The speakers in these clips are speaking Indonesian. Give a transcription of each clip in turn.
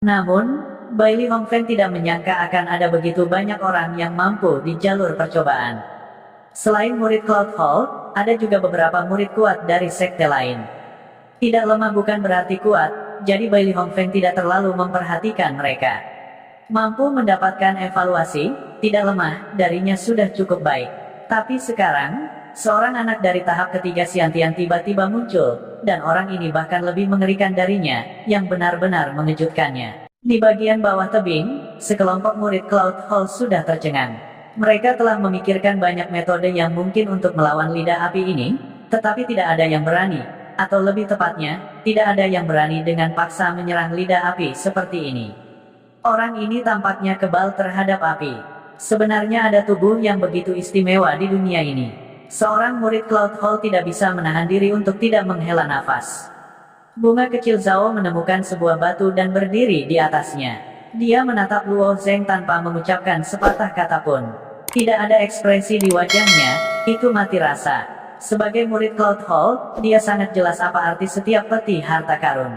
Namun, Bailey Hongfeng tidak menyangka akan ada begitu banyak orang yang mampu di jalur percobaan. Selain murid Cloud Hall, ada juga beberapa murid kuat dari sekte lain. Tidak lemah bukan berarti kuat, jadi Bailey Hongfeng tidak terlalu memperhatikan mereka. Mampu mendapatkan evaluasi, tidak lemah, darinya sudah cukup baik. Tapi sekarang, seorang anak dari tahap ketiga Xiantian tiba-tiba muncul, dan orang ini bahkan lebih mengerikan darinya, yang benar-benar mengejutkannya. Di bagian bawah tebing, sekelompok murid Cloud Hall sudah tercengang. Mereka telah memikirkan banyak metode yang mungkin untuk melawan lidah api ini, tetapi tidak ada yang berani, atau lebih tepatnya, tidak ada yang berani dengan paksa menyerang lidah api seperti ini. Orang ini tampaknya kebal terhadap api. Sebenarnya ada tubuh yang begitu istimewa di dunia ini. Seorang murid Cloud Hall tidak bisa menahan diri untuk tidak menghela nafas. Bunga kecil Zhao menemukan sebuah batu dan berdiri di atasnya. Dia menatap Luo Zeng tanpa mengucapkan sepatah kata pun. Tidak ada ekspresi di wajahnya, itu mati rasa. Sebagai murid Cloud Hall, dia sangat jelas apa arti setiap peti harta karun.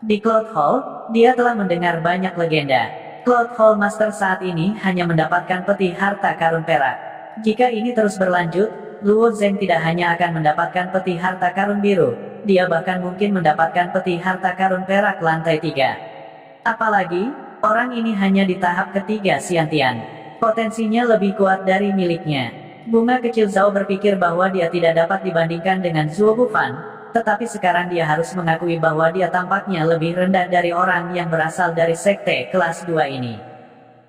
Di Cloud Hall, dia telah mendengar banyak legenda. Cloud Hall Master saat ini hanya mendapatkan peti harta karun perak. Jika ini terus berlanjut, Luo Zeng tidak hanya akan mendapatkan peti harta karun biru, dia bahkan mungkin mendapatkan peti harta karun perak lantai 3. Apalagi, orang ini hanya di tahap ketiga Xiantian. Potensinya lebih kuat dari miliknya. Bunga kecil Zhao berpikir bahwa dia tidak dapat dibandingkan dengan Zhuo Bufan. Tetapi sekarang dia harus mengakui bahwa dia tampaknya lebih rendah dari orang yang berasal dari sekte kelas 2 ini.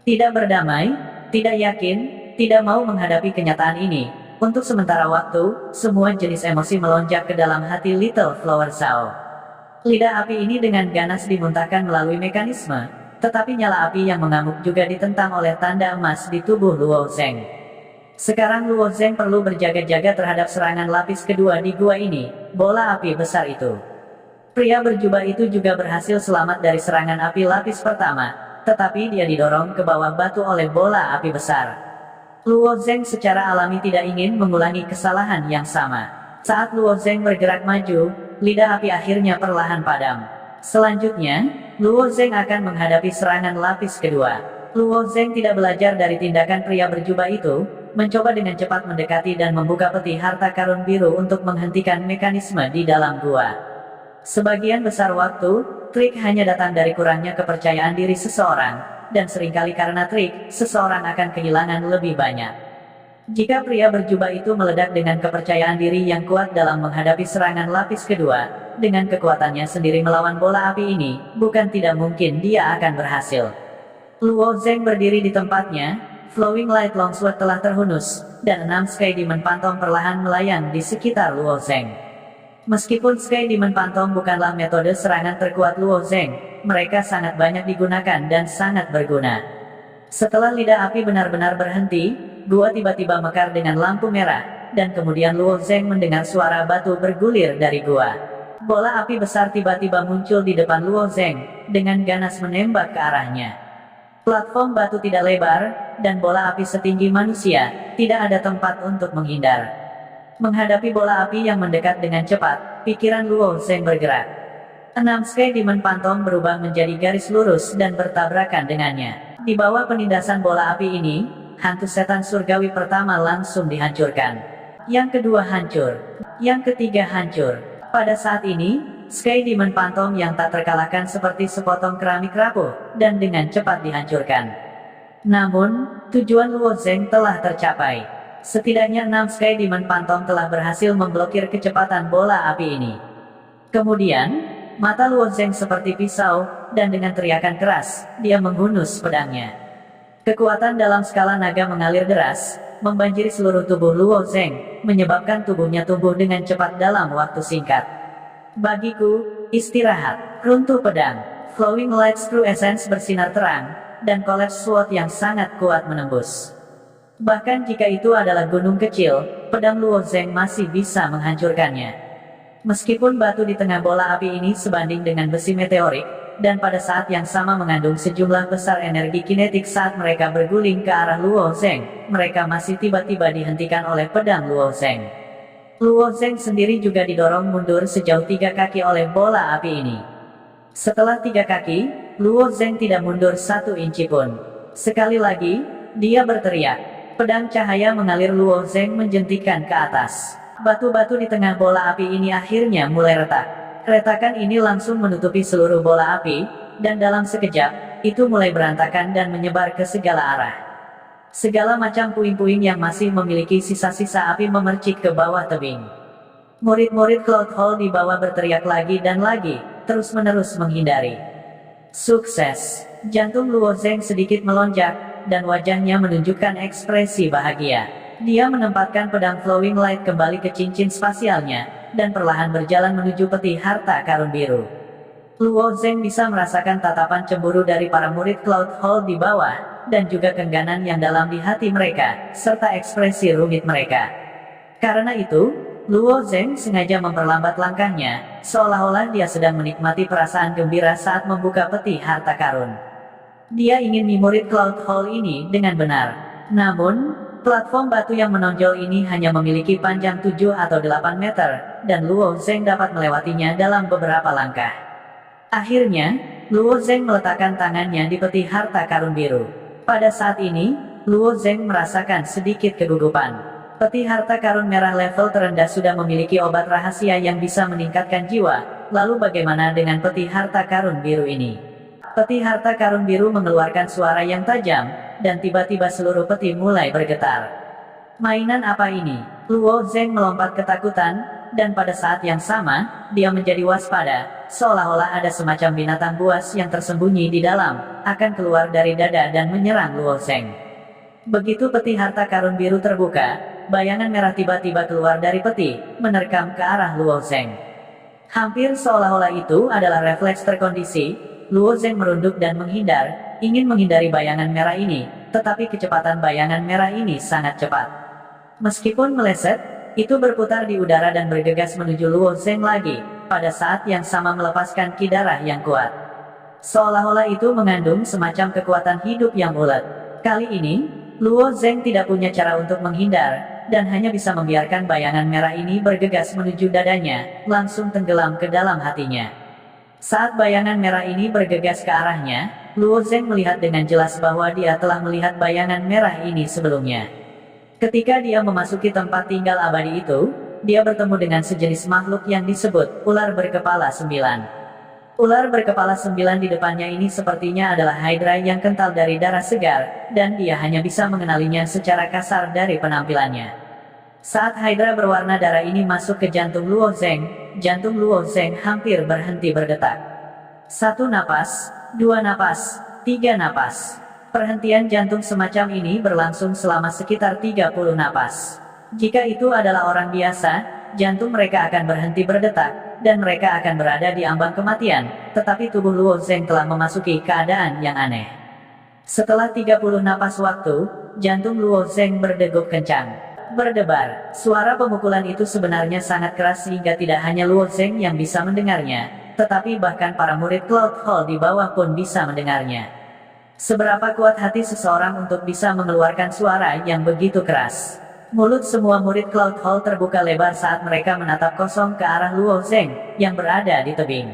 Tidak berdamai, tidak yakin, tidak mau menghadapi kenyataan ini. Untuk sementara waktu, semua jenis emosi melonjak ke dalam hati Little Flower Zhao. Lidah api ini dengan ganas dimuntahkan melalui mekanisme, tetapi nyala api yang mengamuk juga ditentang oleh tanda emas di tubuh Luo Zeng. Sekarang Luo Zeng perlu berjaga-jaga terhadap serangan lapis kedua di gua ini, bola api besar itu. Pria berjubah itu juga berhasil selamat dari serangan api lapis pertama, tetapi dia didorong ke bawah batu oleh bola api besar. Luo Zeng secara alami tidak ingin mengulangi kesalahan yang sama. Saat Luo Zeng bergerak maju, lidah api akhirnya perlahan padam. Selanjutnya, Luo Zeng akan menghadapi serangan lapis kedua. Luo Zeng tidak belajar dari tindakan pria berjubah itu, mencoba dengan cepat mendekati dan membuka peti harta karun biru untuk menghentikan mekanisme di dalam gua. Sebagian besar waktu, trik hanya datang dari kurangnya kepercayaan diri seseorang, dan seringkali karena trik, seseorang akan kehilangan lebih banyak. Jika pria berjubah itu meledak dengan kepercayaan diri yang kuat dalam menghadapi serangan lapis kedua, dengan kekuatannya sendiri melawan bola api ini, bukan tidak mungkin dia akan berhasil. Luo Zeng berdiri di tempatnya. Flowing Light Longsword telah terhunus, dan 6 Sky Demon Phantom perlahan melayang di sekitar Luo Zeng. Meskipun Sky Demon Phantom bukanlah metode serangan terkuat Luo Zeng, mereka sangat banyak digunakan dan sangat berguna. Setelah lidah api benar-benar berhenti, gua tiba-tiba mekar dengan lampu merah, dan kemudian Luo Zeng mendengar suara batu bergulir dari gua. Bola api besar tiba-tiba muncul di depan Luo Zeng, dengan ganas menembak ke arahnya. Platform batu tidak lebar, dan bola api setinggi manusia, tidak ada tempat untuk menghindar. Menghadapi bola api yang mendekat dengan cepat, pikiran Luo Zeng bergerak. 6 Sky Demon Phantom berubah menjadi garis lurus dan bertabrakan dengannya. Di bawah penindasan bola api ini, hantu setan surgawi pertama langsung dihancurkan. Yang kedua hancur. Yang ketiga hancur. Pada saat ini, Sky Demon Phantom yang tak terkalahkan seperti sepotong keramik rapuh, dan dengan cepat dihancurkan. Namun, tujuan Luo Zeng telah tercapai. Setidaknya 6 Sky Demon Phantom telah berhasil memblokir kecepatan bola api ini. Kemudian, mata Luo Zeng seperti pisau, dan dengan teriakan keras, dia menghunus pedangnya. Kekuatan dalam skala naga mengalir deras, membanjiri seluruh tubuh Luo Zeng, menyebabkan tubuhnya tumbuh dengan cepat dalam waktu singkat. Bagiku, istirahat, runtuh pedang, Flowing Light Screw Essence bersinar terang, dan Collapse Sword yang sangat kuat menembus. Bahkan jika itu adalah gunung kecil, pedang Luo Zeng masih bisa menghancurkannya. Meskipun batu di tengah bola api ini sebanding dengan besi meteorik, dan pada saat yang sama mengandung sejumlah besar energi kinetik saat mereka berguling ke arah Luo Zeng, mereka masih tiba-tiba dihentikan oleh pedang Luo Zeng. Luo Zeng sendiri juga didorong mundur sejauh 3 kaki oleh bola api ini. Setelah 3 kaki, Luo Zeng tidak mundur 1 inci pun. Sekali lagi, dia berteriak. Pedang cahaya mengalir. Luo Zeng menjentikan ke atas. Batu-batu di tengah bola api ini akhirnya mulai retak. Retakan ini langsung menutupi seluruh bola api, dan dalam sekejap, itu mulai berantakan dan menyebar ke segala arah. Segala macam puing-puing yang masih memiliki sisa-sisa api memercik ke bawah tebing. Murid-murid Cloud Hall di bawah berteriak lagi dan lagi, terus-menerus menghindari. Sukses! Jantung Luo Zeng sedikit melonjak, dan wajahnya menunjukkan ekspresi bahagia. Dia menempatkan pedang Flowing Light kembali ke cincin spasialnya, dan perlahan berjalan menuju peti harta karun biru. Luo Zeng bisa merasakan tatapan cemburu dari para murid Cloud Hall di bawah, dan juga keengganan yang dalam di hati mereka, serta ekspresi rumit mereka. Karena itu, Luo Zeng sengaja memperlambat langkahnya, seolah-olah dia sedang menikmati perasaan gembira saat membuka peti harta karun. Dia ingin murid Cloud Hall ini dengan benar. Namun, platform batu yang menonjol ini hanya memiliki panjang 7 atau 8 meter, dan Luo Zeng dapat melewatinya dalam beberapa langkah. Akhirnya, Luo Zeng meletakkan tangannya di peti harta karun biru. Pada saat ini, Luo Zeng merasakan sedikit kegugupan. Peti harta karun merah level terendah sudah memiliki obat rahasia yang bisa meningkatkan jiwa. Lalu bagaimana dengan peti harta karun biru ini? Peti harta karun biru mengeluarkan suara yang tajam, dan tiba-tiba seluruh peti mulai bergetar. Mainan apa ini? Luo Zeng melompat ketakutan, dan pada saat yang sama, dia menjadi waspada, seolah-olah ada semacam binatang buas yang tersembunyi di dalam, akan keluar dari dada dan menyerang Luo Zeng. Begitu peti harta karun biru terbuka, bayangan merah tiba-tiba keluar dari peti, menerkam ke arah Luo Zeng. Hampir seolah-olah itu adalah refleks terkondisi, Luo Zeng merunduk dan menghindar, ingin menghindari bayangan merah ini, tetapi kecepatan bayangan merah ini sangat cepat. Meskipun meleset, itu berputar di udara dan bergegas menuju Luo Zeng lagi, pada saat yang sama melepaskan ki darah yang kuat. Seolah-olah itu mengandung semacam kekuatan hidup yang ulet. Kali ini, Luo Zeng tidak punya cara untuk menghindar, dan hanya bisa membiarkan bayangan merah ini bergegas menuju dadanya, langsung tenggelam ke dalam hatinya. Saat bayangan merah ini bergegas ke arahnya, Luo Zeng melihat dengan jelas bahwa dia telah melihat bayangan merah ini sebelumnya. Ketika dia memasuki tempat tinggal abadi itu, dia bertemu dengan sejenis makhluk yang disebut ular berkepala 9. Ular berkepala 9 di depannya ini sepertinya adalah Hydra yang kental dari darah segar, dan dia hanya bisa mengenalinya secara kasar dari penampilannya. Saat Hydra berwarna darah ini masuk ke jantung Luo Zeng, jantung Luo Zeng hampir berhenti berdetak. 1 napas, 2 napas, 3 napas. Perhentian jantung semacam ini berlangsung selama sekitar 30 napas. Jika itu adalah orang biasa, jantung mereka akan berhenti berdetak, dan mereka akan berada di ambang kematian, tetapi tubuh Luo Zeng telah memasuki keadaan yang aneh. Setelah 30 napas waktu, jantung Luo Zeng berdegup kencang. Berdebar, suara pemukulan itu sebenarnya sangat keras sehingga tidak hanya Luo Zeng yang bisa mendengarnya, tetapi bahkan para murid Cloud Hall di bawah pun bisa mendengarnya. Seberapa kuat hati seseorang untuk bisa mengeluarkan suara yang begitu keras. Mulut semua murid Cloud Hall terbuka lebar saat mereka menatap kosong ke arah Luo Zeng, yang berada di tebing.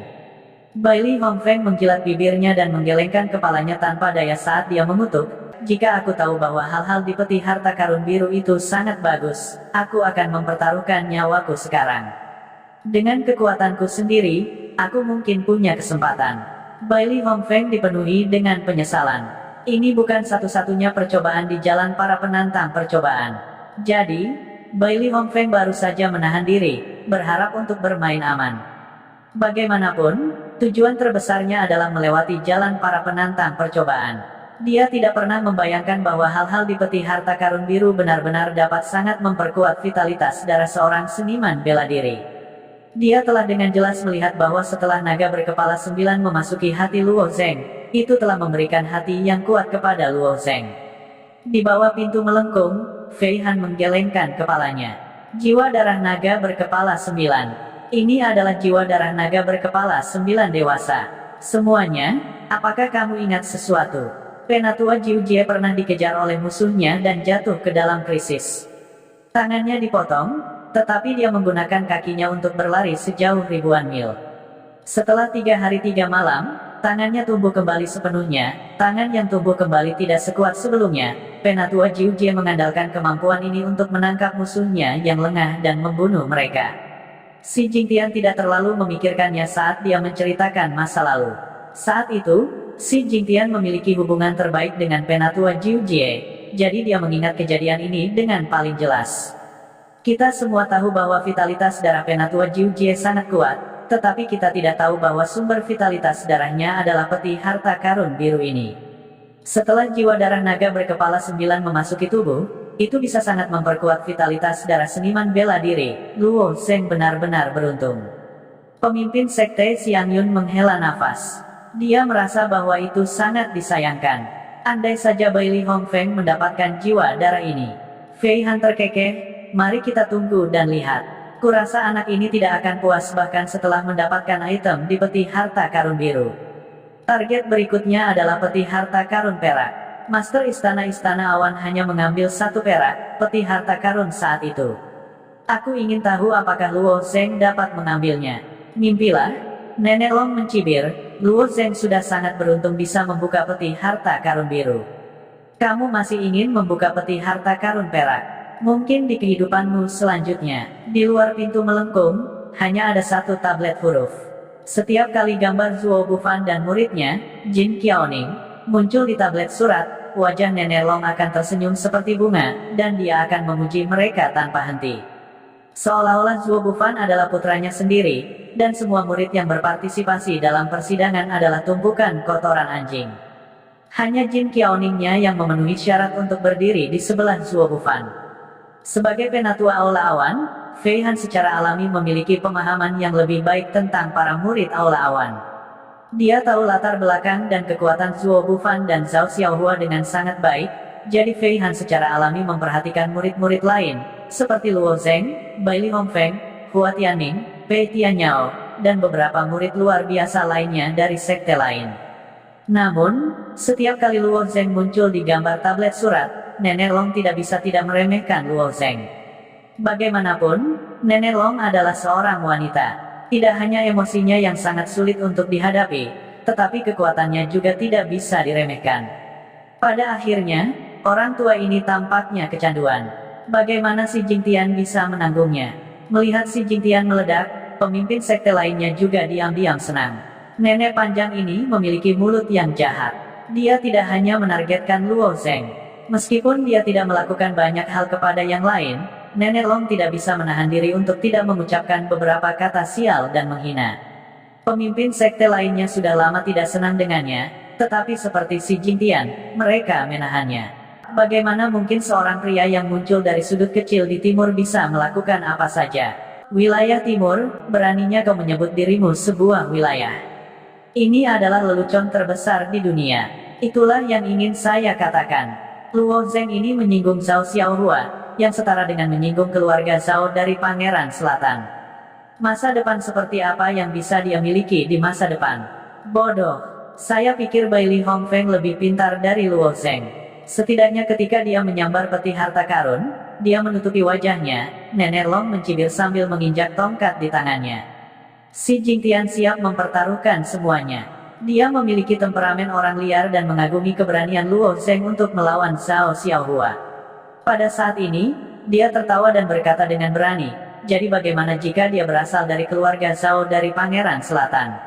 Bai Li Hongfeng menjilat bibirnya dan menggelengkan kepalanya tanpa daya saat dia mengutuk, "Jika aku tahu bahwa hal-hal di peti harta karun biru itu sangat bagus, aku akan mempertaruhkan nyawaku sekarang. Dengan kekuatanku sendiri, aku mungkin punya kesempatan." Bai Li Hongfeng dipenuhi dengan penyesalan. Ini bukan satu-satunya percobaan di jalan para penantang percobaan. Jadi, Bai Li Hongfeng baru saja menahan diri, berharap untuk bermain aman. Bagaimanapun, tujuan terbesarnya adalah melewati jalan para penantang percobaan. Dia tidak pernah membayangkan bahwa hal-hal di peti harta karun biru benar-benar dapat sangat memperkuat vitalitas darah seorang seniman bela diri. Dia telah dengan jelas melihat bahwa setelah naga berkepala 9 memasuki hati Luo Zeng, itu telah memberikan hati yang kuat kepada Luo Zeng. Di bawah pintu melengkung, Fei Han menggelengkan kepalanya. Jiwa darah naga berkepala 9. Ini adalah jiwa darah naga berkepala 9 dewasa. Semuanya, apakah kamu ingat sesuatu? Penatua Jiu Jie pernah dikejar oleh musuhnya dan jatuh ke dalam krisis. Tangannya dipotong, tetapi dia menggunakan kakinya untuk berlari sejauh ribuan mil. Setelah 3 hari 3 malam, tangannya tumbuh kembali sepenuhnya, tangan yang tumbuh kembali tidak sekuat sebelumnya. Penatua Jiu Jie mengandalkan kemampuan ini untuk menangkap musuhnya yang lengah dan membunuh mereka. Si Jingtian tidak terlalu memikirkannya saat dia menceritakan masa lalu. Saat itu, si Jingtian memiliki hubungan terbaik dengan Penatua Jiu Jie, jadi dia mengingat kejadian ini dengan paling jelas. Kita semua tahu bahwa vitalitas darah Penatua Jiu Jie sangat kuat, tetapi kita tidak tahu bahwa sumber vitalitas darahnya adalah peti harta karun biru ini. Setelah jiwa darah naga berkepala 9 memasuki tubuh, itu bisa sangat memperkuat vitalitas darah seniman bela diri. Luo Zheng benar-benar beruntung. Pemimpin sekte Xiangyun menghela nafas. Dia merasa bahwa itu sangat disayangkan. Andai saja Bailey Hongfeng mendapatkan jiwa darah ini. Fei Han terkekeh, mari kita tunggu dan lihat. Kurasa anak ini tidak akan puas bahkan setelah mendapatkan item di peti harta karun biru. Target berikutnya adalah peti harta karun perak. Master istana-istana awan hanya mengambil 1 perak, peti harta karun saat itu. Aku ingin tahu apakah Luo Zheng dapat mengambilnya. Mimpilah, Nenek Long mencibir, Luo Zheng sudah sangat beruntung bisa membuka peti harta karun biru. Kamu masih ingin membuka peti harta karun perak? Mungkin di kehidupanmu selanjutnya. Di luar pintu melengkung, hanya ada 1 tablet huruf. Setiap kali gambar Zuo Bufan dan muridnya, Jin Qiaoning, muncul di tablet surat, wajah Nenek Long akan tersenyum seperti bunga, dan dia akan memuji mereka tanpa henti. Seolah-olah Zuo Bufan adalah putranya sendiri, dan semua murid yang berpartisipasi dalam persidangan adalah tumpukan kotoran anjing. Hanya Jin Qiaoningnya yang memenuhi syarat untuk berdiri di sebelah Zuo Bufan. Sebagai penatua Aula Awan, Fei Han secara alami memiliki pemahaman yang lebih baik tentang para murid Aula Awan. Dia tahu latar belakang dan kekuatan Zuo Bufan dan Zhao Xiaohua dengan sangat baik, jadi Fei Han secara alami memperhatikan murid-murid lain, seperti Luo Zheng, Bailey Hongfeng, Hua Tianming, Pei Tianyao, dan beberapa murid luar biasa lainnya dari sekte lain. Namun, setiap kali Luo Zheng muncul di gambar tablet surat, Nenek Long tidak bisa tidak meremehkan Luo Zheng. Bagaimanapun, Nenek Long adalah seorang wanita. Tidak hanya emosinya yang sangat sulit untuk dihadapi, tetapi kekuatannya juga tidak bisa diremehkan. Pada akhirnya, orang tua ini tampaknya kecanduan. Bagaimana si Jingtian bisa menanggungnya? Melihat si Jingtian meledak, pemimpin sekte lainnya juga diam-diam senang. Nenek panjang ini memiliki mulut yang jahat. Dia tidak hanya menargetkan Luo Zheng. Meskipun dia tidak melakukan banyak hal kepada yang lain, Nenek Long tidak bisa menahan diri untuk tidak mengucapkan beberapa kata sial dan menghina. Pemimpin sekte lainnya sudah lama tidak senang dengannya, tetapi seperti si Jingtian, mereka menahannya. Bagaimana mungkin seorang pria yang muncul dari sudut kecil di timur bisa melakukan apa saja? Wilayah timur, beraninya kau menyebut dirimu sebuah wilayah. Ini adalah lelucon terbesar di dunia. Itulah yang ingin saya katakan. Luo Zheng ini menyinggung Zhao Xiaohua, yang setara dengan menyinggung keluarga Zhao dari Pangeran Selatan. Masa depan seperti apa yang bisa dia miliki di masa depan? Bodoh. Saya pikir Bailey Hongfeng lebih pintar dari Luo Zheng. Setidaknya ketika dia menyambar peti harta karun, dia menutupi wajahnya. Nenek Long mencibir sambil menginjak tongkat di tangannya. Si Jingtian siap mempertaruhkan semuanya. Dia memiliki temperamen orang liar dan mengagumi keberanian Luo Zheng untuk melawan Zhao Xiaohua. Pada saat ini, dia tertawa dan berkata dengan berani, jadi bagaimana jika dia berasal dari keluarga Zhao dari Pangeran Selatan?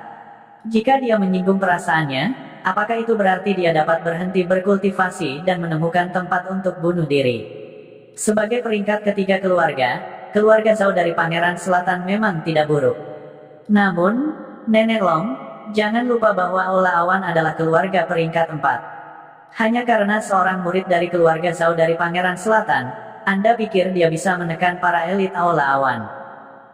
Jika dia menyinggung perasaannya, apakah itu berarti dia dapat berhenti berkultivasi dan menemukan tempat untuk bunuh diri? Sebagai peringkat ketiga keluarga Zhao dari Pangeran Selatan memang tidak buruk. Namun, Nenek Long, jangan lupa bahwa Aula Awan adalah keluarga peringkat 4. Hanya karena seorang murid dari keluarga Zhao dari Pangeran Selatan, Anda pikir dia bisa menekan para elit Aula Awan.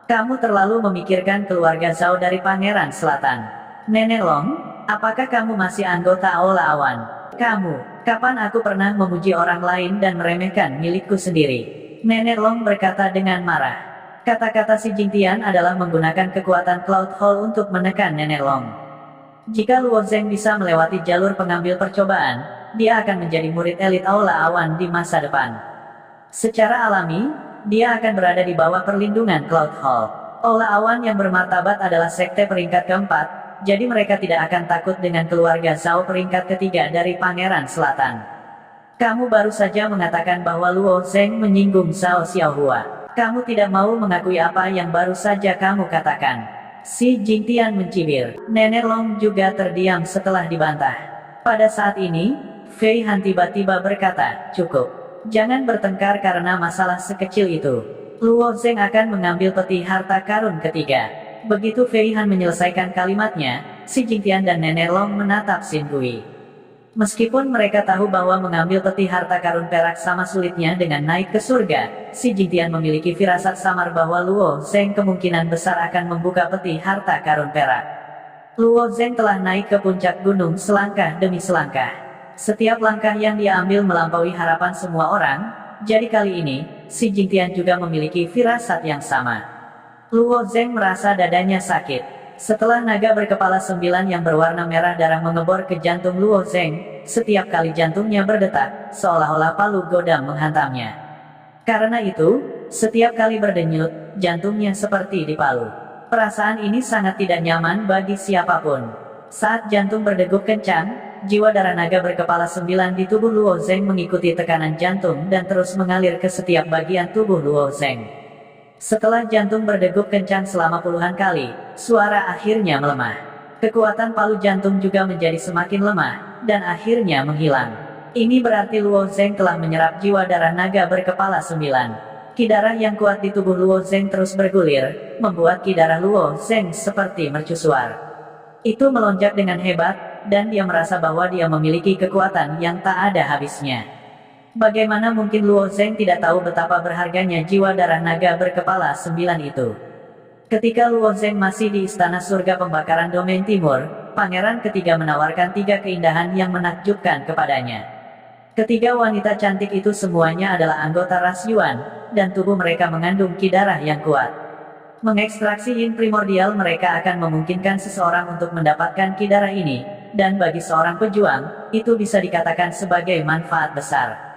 Kamu terlalu memikirkan keluarga Zhao dari Pangeran Selatan. Nenek Long, apakah kamu masih anggota Aula Awan? Kamu, kapan aku pernah memuji orang lain dan meremehkan milikku sendiri? Nenek Long berkata dengan marah. Kata-kata si Jingtian adalah menggunakan kekuatan Cloud Hall untuk menekan Nenek Long. Jika Luo Zheng bisa melewati jalur pengambil percobaan, dia akan menjadi murid elit Aula Awan di masa depan. Secara alami, dia akan berada di bawah perlindungan Cloud Hall. Aula Awan yang bermartabat adalah sekte peringkat keempat, jadi mereka tidak akan takut dengan keluarga Zhao peringkat ketiga dari Pangeran Selatan. Kamu baru saja mengatakan bahwa Luo Zheng menyinggung Zhao Xiaohua. Kamu tidak mau mengakui apa yang baru saja kamu katakan. Si Jingtian mencibir. Nenek Long juga terdiam setelah dibantah. Pada saat ini, Fei Han tiba-tiba berkata, cukup. Jangan bertengkar karena masalah sekecil itu. Luo Zheng akan mengambil peti harta karun ketiga. Begitu Fei Han menyelesaikan kalimatnya, si Jingtian dan Nenek Long menatap Xin Gui. Meskipun mereka tahu bahwa mengambil peti harta karun perak sama sulitnya dengan naik ke surga, si Jingtian memiliki firasat samar bahwa Luo Zheng kemungkinan besar akan membuka peti harta karun perak. Luo Zheng telah naik ke puncak gunung selangkah demi selangkah. Setiap langkah yang dia ambil melampaui harapan semua orang, jadi kali ini, si Jingtian juga memiliki firasat yang sama. Luo Zheng merasa dadanya sakit. Setelah naga berkepala 9 yang berwarna merah darah mengebor ke jantung Luo Zheng, setiap kali jantungnya berdetak, seolah-olah palu godam menghantamnya. Karena itu, setiap kali berdenyut, jantungnya seperti dipalu. Perasaan ini sangat tidak nyaman bagi siapapun. Saat jantung berdegup kencang, jiwa darah naga berkepala 9 di tubuh Luo Zheng mengikuti tekanan jantung dan terus mengalir ke setiap bagian tubuh Luo Zheng. Setelah jantung berdegup kencang selama puluhan kali, suara akhirnya melemah. Kekuatan palu jantung juga menjadi semakin lemah, dan akhirnya menghilang. Ini berarti Luo Zheng telah menyerap jiwa darah naga berkepala 9. Ki darah yang kuat di tubuh Luo Zheng terus bergulir, membuat ki darah Luo Zheng seperti mercusuar. Itu melonjak dengan hebat, dan dia merasa bahwa dia memiliki kekuatan yang tak ada habisnya. Bagaimana mungkin Luo Zheng tidak tahu betapa berharganya jiwa darah naga berkepala 9 itu? Ketika Luo Zheng masih di Istana Surga Pembakaran Domain Timur, Pangeran ketiga menawarkan 3 keindahan yang menakjubkan kepadanya. Ketiga wanita cantik itu semuanya adalah anggota ras Yuan, dan tubuh mereka mengandung ki darah yang kuat. Mengekstraksi yin primordial mereka akan memungkinkan seseorang untuk mendapatkan ki darah ini, dan bagi seorang pejuang, itu bisa dikatakan sebagai manfaat besar.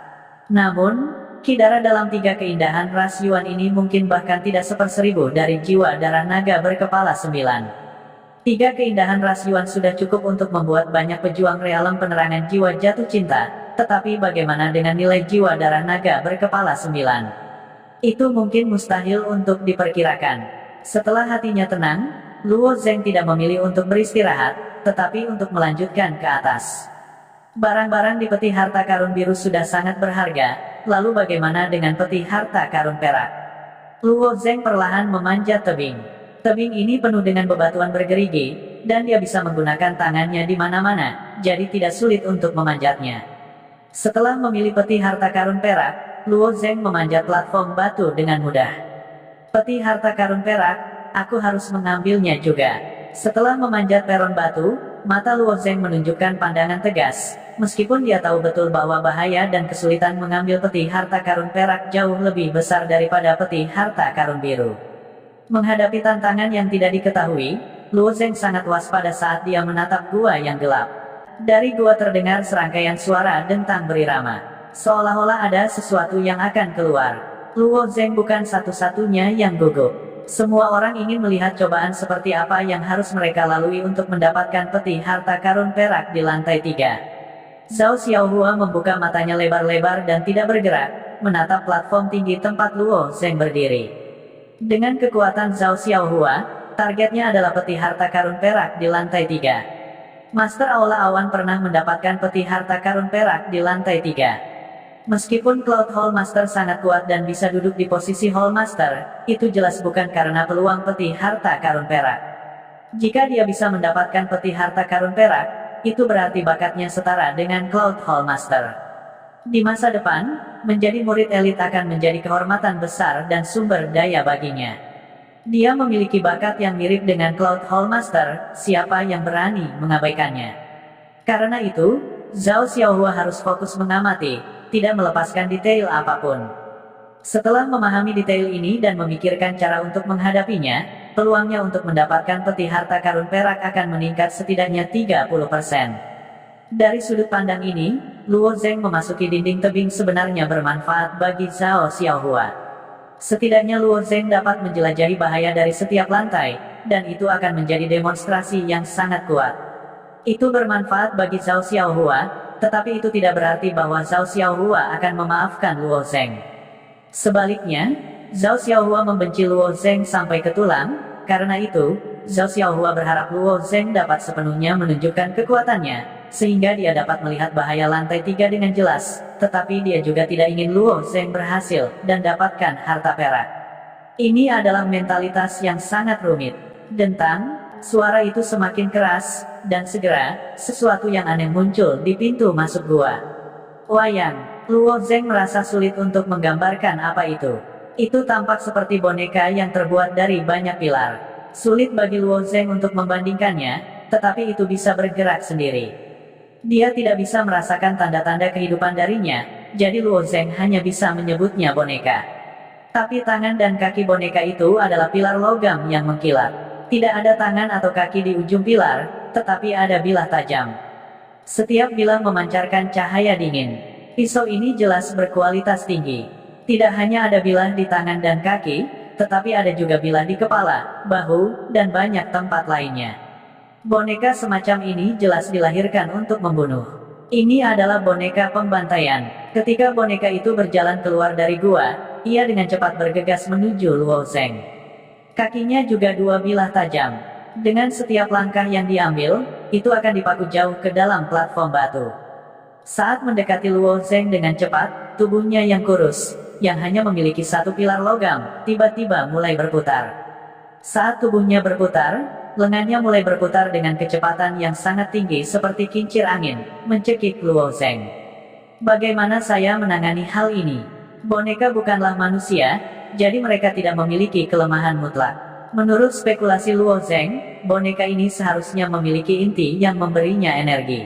Namun, ki darah dalam 3 keindahan ras Yuan ini mungkin bahkan tidak seperseribu dari jiwa darah naga berkepala 9. 3 keindahan ras Yuan sudah cukup untuk membuat banyak pejuang realem penerangan jiwa jatuh cinta, tetapi bagaimana dengan nilai jiwa darah naga berkepala 9? Itu mungkin mustahil untuk diperkirakan. Setelah hatinya tenang, Luo Zheng tidak memilih untuk beristirahat, tetapi untuk melanjutkan ke atas. Barang-barang di peti harta karun biru sudah sangat berharga, lalu bagaimana dengan peti harta karun perak? Luo Zheng perlahan memanjat tebing. Tebing ini penuh dengan bebatuan bergerigi, dan dia bisa menggunakan tangannya di mana-mana, jadi tidak sulit untuk memanjatnya. Setelah memilih peti harta karun perak, Luo Zheng memanjat platform batu dengan mudah. Peti harta karun perak, aku harus mengambilnya juga. Setelah memanjat peron batu, mata Luo Zheng menunjukkan pandangan tegas. Meskipun dia tahu betul bahwa bahaya dan kesulitan mengambil peti harta karun perak jauh lebih besar daripada peti harta karun biru. Menghadapi tantangan yang tidak diketahui, Luo Zheng sangat waspada saat dia menatap gua yang gelap. Dari gua terdengar serangkaian suara dentang berirama. Seolah-olah ada sesuatu yang akan keluar. Luo Zheng bukan satu-satunya yang gugup. Semua orang ingin melihat cobaan seperti apa yang harus mereka lalui untuk mendapatkan peti harta karun perak di lantai 3. Zhao Xiaohua membuka matanya lebar-lebar dan tidak bergerak, menatap platform tinggi tempat Luo Zheng berdiri. Dengan kekuatan Zhao Xiaohua, targetnya adalah peti harta karun perak di lantai 3. Master Aula Awan pernah mendapatkan peti harta karun perak di lantai 3. Meskipun Cloud Hall Master sangat kuat dan bisa duduk di posisi Hall Master, itu jelas bukan karena peluang peti harta karun perak. Jika dia bisa mendapatkan peti harta karun perak, itu berarti bakatnya setara dengan Cloud Hall Master. Di masa depan, menjadi murid elit akan menjadi kehormatan besar dan sumber daya baginya. Dia memiliki bakat yang mirip dengan Cloud Hall Master, siapa yang berani mengabaikannya? Karena itu, Zhao Xiaohua harus fokus mengamati, tidak melepaskan detail apapun. Setelah memahami detail ini dan memikirkan cara untuk menghadapinya, peluangnya untuk mendapatkan peti harta karun perak akan meningkat setidaknya 30%. Dari sudut pandang ini, Luo Zheng memasuki dinding tebing sebenarnya bermanfaat bagi Zhao Xiaohua. Setidaknya Luo Zeng dapat menjelajahi bahaya dari setiap lantai, dan itu akan menjadi demonstrasi yang sangat kuat. Itu bermanfaat bagi Zhao Xiaohua, tetapi itu tidak berarti bahwa Zhao Xiaohua akan memaafkan Luo Zeng. Sebaliknya, Zhao Xiaohua membenci Luo Zeng sampai ke tulang, karena itu, Zhao Xiaohua berharap Luo Zeng dapat sepenuhnya menunjukkan kekuatannya, sehingga dia dapat melihat bahaya lantai 3 dengan jelas, tetapi dia juga tidak ingin Luo Zeng berhasil dan dapatkan harta perak. Ini adalah mentalitas yang sangat rumit. Dentang, suara itu semakin keras, dan segera, sesuatu yang aneh muncul di pintu masuk gua. Wayang, Luo Zeng merasa sulit untuk menggambarkan apa itu. Itu tampak seperti boneka yang terbuat dari banyak pilar. Sulit bagi Luo Zeng untuk membandingkannya, tetapi itu bisa bergerak sendiri. Dia tidak bisa merasakan tanda-tanda kehidupan darinya, jadi Luo Zeng hanya bisa menyebutnya boneka. Tapi tangan dan kaki boneka itu adalah pilar logam yang mengkilat. Tidak ada tangan atau kaki di ujung pilar, tetapi ada bilah tajam. Setiap bilah memancarkan cahaya dingin. Pisau ini jelas berkualitas tinggi. Tidak hanya ada bilah di tangan dan kaki, tetapi ada juga bilah di kepala, bahu, dan banyak tempat lainnya. Boneka semacam ini jelas dilahirkan untuk membunuh. Ini adalah boneka pembantaian. Ketika boneka itu berjalan keluar dari gua, ia dengan cepat bergegas menuju Luo Zeng. Kakinya juga 2 bilah tajam. Dengan setiap langkah yang diambil, itu akan dipaku jauh ke dalam platform batu. Saat mendekati Luo Zeng dengan cepat, tubuhnya yang kurus, yang hanya memiliki 1 pilar logam, tiba-tiba mulai berputar. Saat tubuhnya berputar, lengannya mulai berputar dengan kecepatan yang sangat tinggi seperti kincir angin, mencekik Luo Zeng. Bagaimana saya menangani hal ini? Boneka bukanlah manusia, jadi mereka tidak memiliki kelemahan mutlak. Menurut spekulasi Luo Zeng, boneka ini seharusnya memiliki inti yang memberinya energi.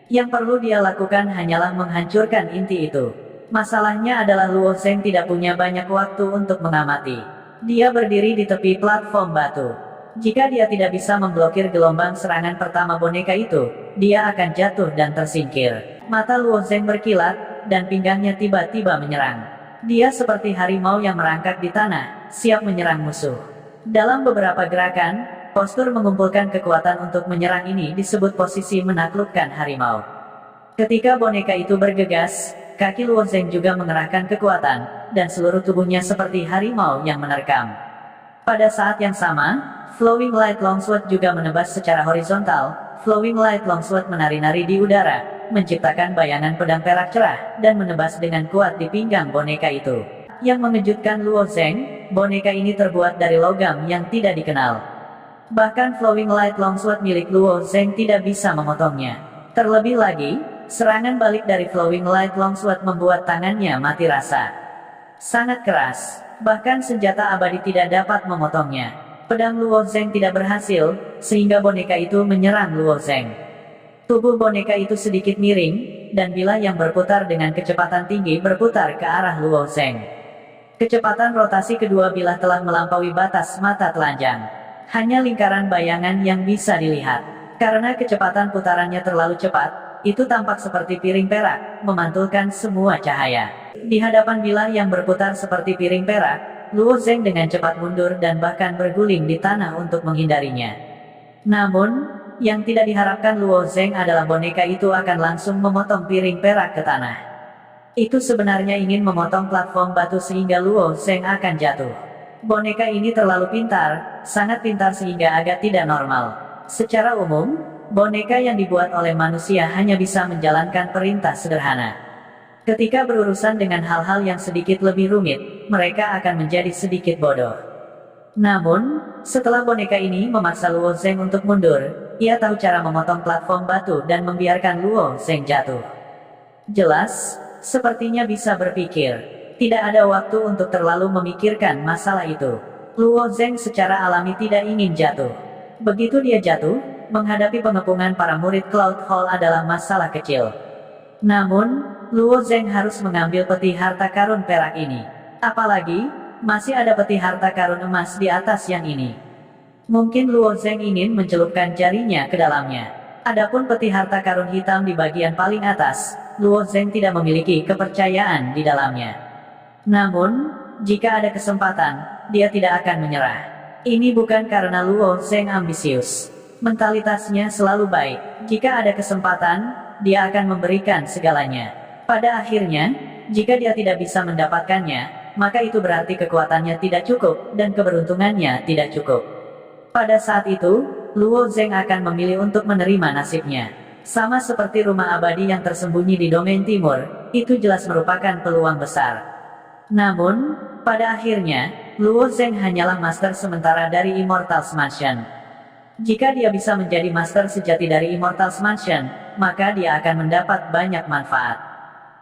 Yang perlu dia lakukan hanyalah menghancurkan inti itu. Masalahnya adalah Luo Zeng tidak punya banyak waktu untuk mengamati. Dia berdiri di tepi platform batu. Jika dia tidak bisa memblokir gelombang serangan pertama boneka itu, dia akan jatuh dan tersingkir. Mata Luo Zeng berkilat, dan pinggangnya tiba-tiba menyerang. Dia seperti harimau yang merangkak di tanah, siap menyerang musuh. Dalam beberapa gerakan, postur mengumpulkan kekuatan untuk menyerang ini disebut posisi menaklukkan harimau. Ketika boneka itu bergegas, kaki Luo Zeng juga mengerahkan kekuatan, dan seluruh tubuhnya seperti harimau yang menerkam. Pada saat yang sama, Flowing Light Longsword juga menebas secara horizontal. Flowing Light Longsword menari-nari di udara, menciptakan bayangan pedang perak cerah, dan menebas dengan kuat di pinggang boneka itu. Yang mengejutkan Luo Zeng, boneka ini terbuat dari logam yang tidak dikenal. Bahkan Flowing Light Longsword milik Luo Zeng tidak bisa memotongnya. Terlebih lagi, serangan balik dari Flowing Light Longsword membuat tangannya mati rasa. Sangat keras, bahkan senjata abadi tidak dapat memotongnya. Pedang Luo Zeng tidak berhasil, sehingga boneka itu menyerang Luo Zeng. Tubuh boneka itu sedikit miring, dan bilah yang berputar dengan kecepatan tinggi berputar ke arah Luo Zeng. Kecepatan rotasi kedua bilah telah melampaui batas mata telanjang. Hanya lingkaran bayangan yang bisa dilihat. Karena kecepatan putarannya terlalu cepat, itu tampak seperti piring perak, memantulkan semua cahaya. Di hadapan bilah yang berputar seperti piring perak, Luo Zeng dengan cepat mundur dan bahkan berguling di tanah untuk menghindarinya. Namun, yang tidak diharapkan Luo Zeng adalah boneka itu akan langsung memotong piring perak ke tanah. Itu sebenarnya ingin memotong platform batu sehingga Luo Zeng akan jatuh. Boneka ini terlalu pintar, sangat pintar sehingga agak tidak normal. Secara umum, boneka yang dibuat oleh manusia hanya bisa menjalankan perintah sederhana. Ketika berurusan dengan hal-hal yang sedikit lebih rumit, mereka akan menjadi sedikit bodoh. Namun, setelah boneka ini memaksa Luo Zeng untuk mundur, ia tahu cara memotong platform batu dan membiarkan Luo Zeng jatuh. Jelas, sepertinya bisa berpikir. Tidak ada waktu untuk terlalu memikirkan masalah itu. Luo Zeng secara alami tidak ingin jatuh. Begitu dia jatuh, menghadapi pengepungan para murid Cloud Hall adalah masalah kecil. Namun, Luo Zeng harus mengambil peti harta karun perak ini. Apalagi, masih ada peti harta karun emas di atas yang ini. Mungkin Luo Zeng ingin mencelupkan jarinya ke dalamnya. Adapun peti harta karun hitam di bagian paling atas, Luo Zeng tidak memiliki kepercayaan di dalamnya. Namun, jika ada kesempatan, dia tidak akan menyerah. Ini bukan karena Luo Zheng ambisius. Mentalitasnya selalu baik. Jika ada kesempatan, dia akan memberikan segalanya. Pada akhirnya, jika dia tidak bisa mendapatkannya, maka itu berarti kekuatannya tidak cukup, dan keberuntungannya tidak cukup. Pada saat itu, Luo Zheng akan memilih untuk menerima nasibnya. Sama seperti rumah abadi yang tersembunyi di domain timur, itu jelas merupakan peluang besar. Namun, pada akhirnya, Luo Zheng hanyalah master sementara dari Immortals Mansion. Jika dia bisa menjadi master sejati dari Immortals Mansion, maka dia akan mendapat banyak manfaat.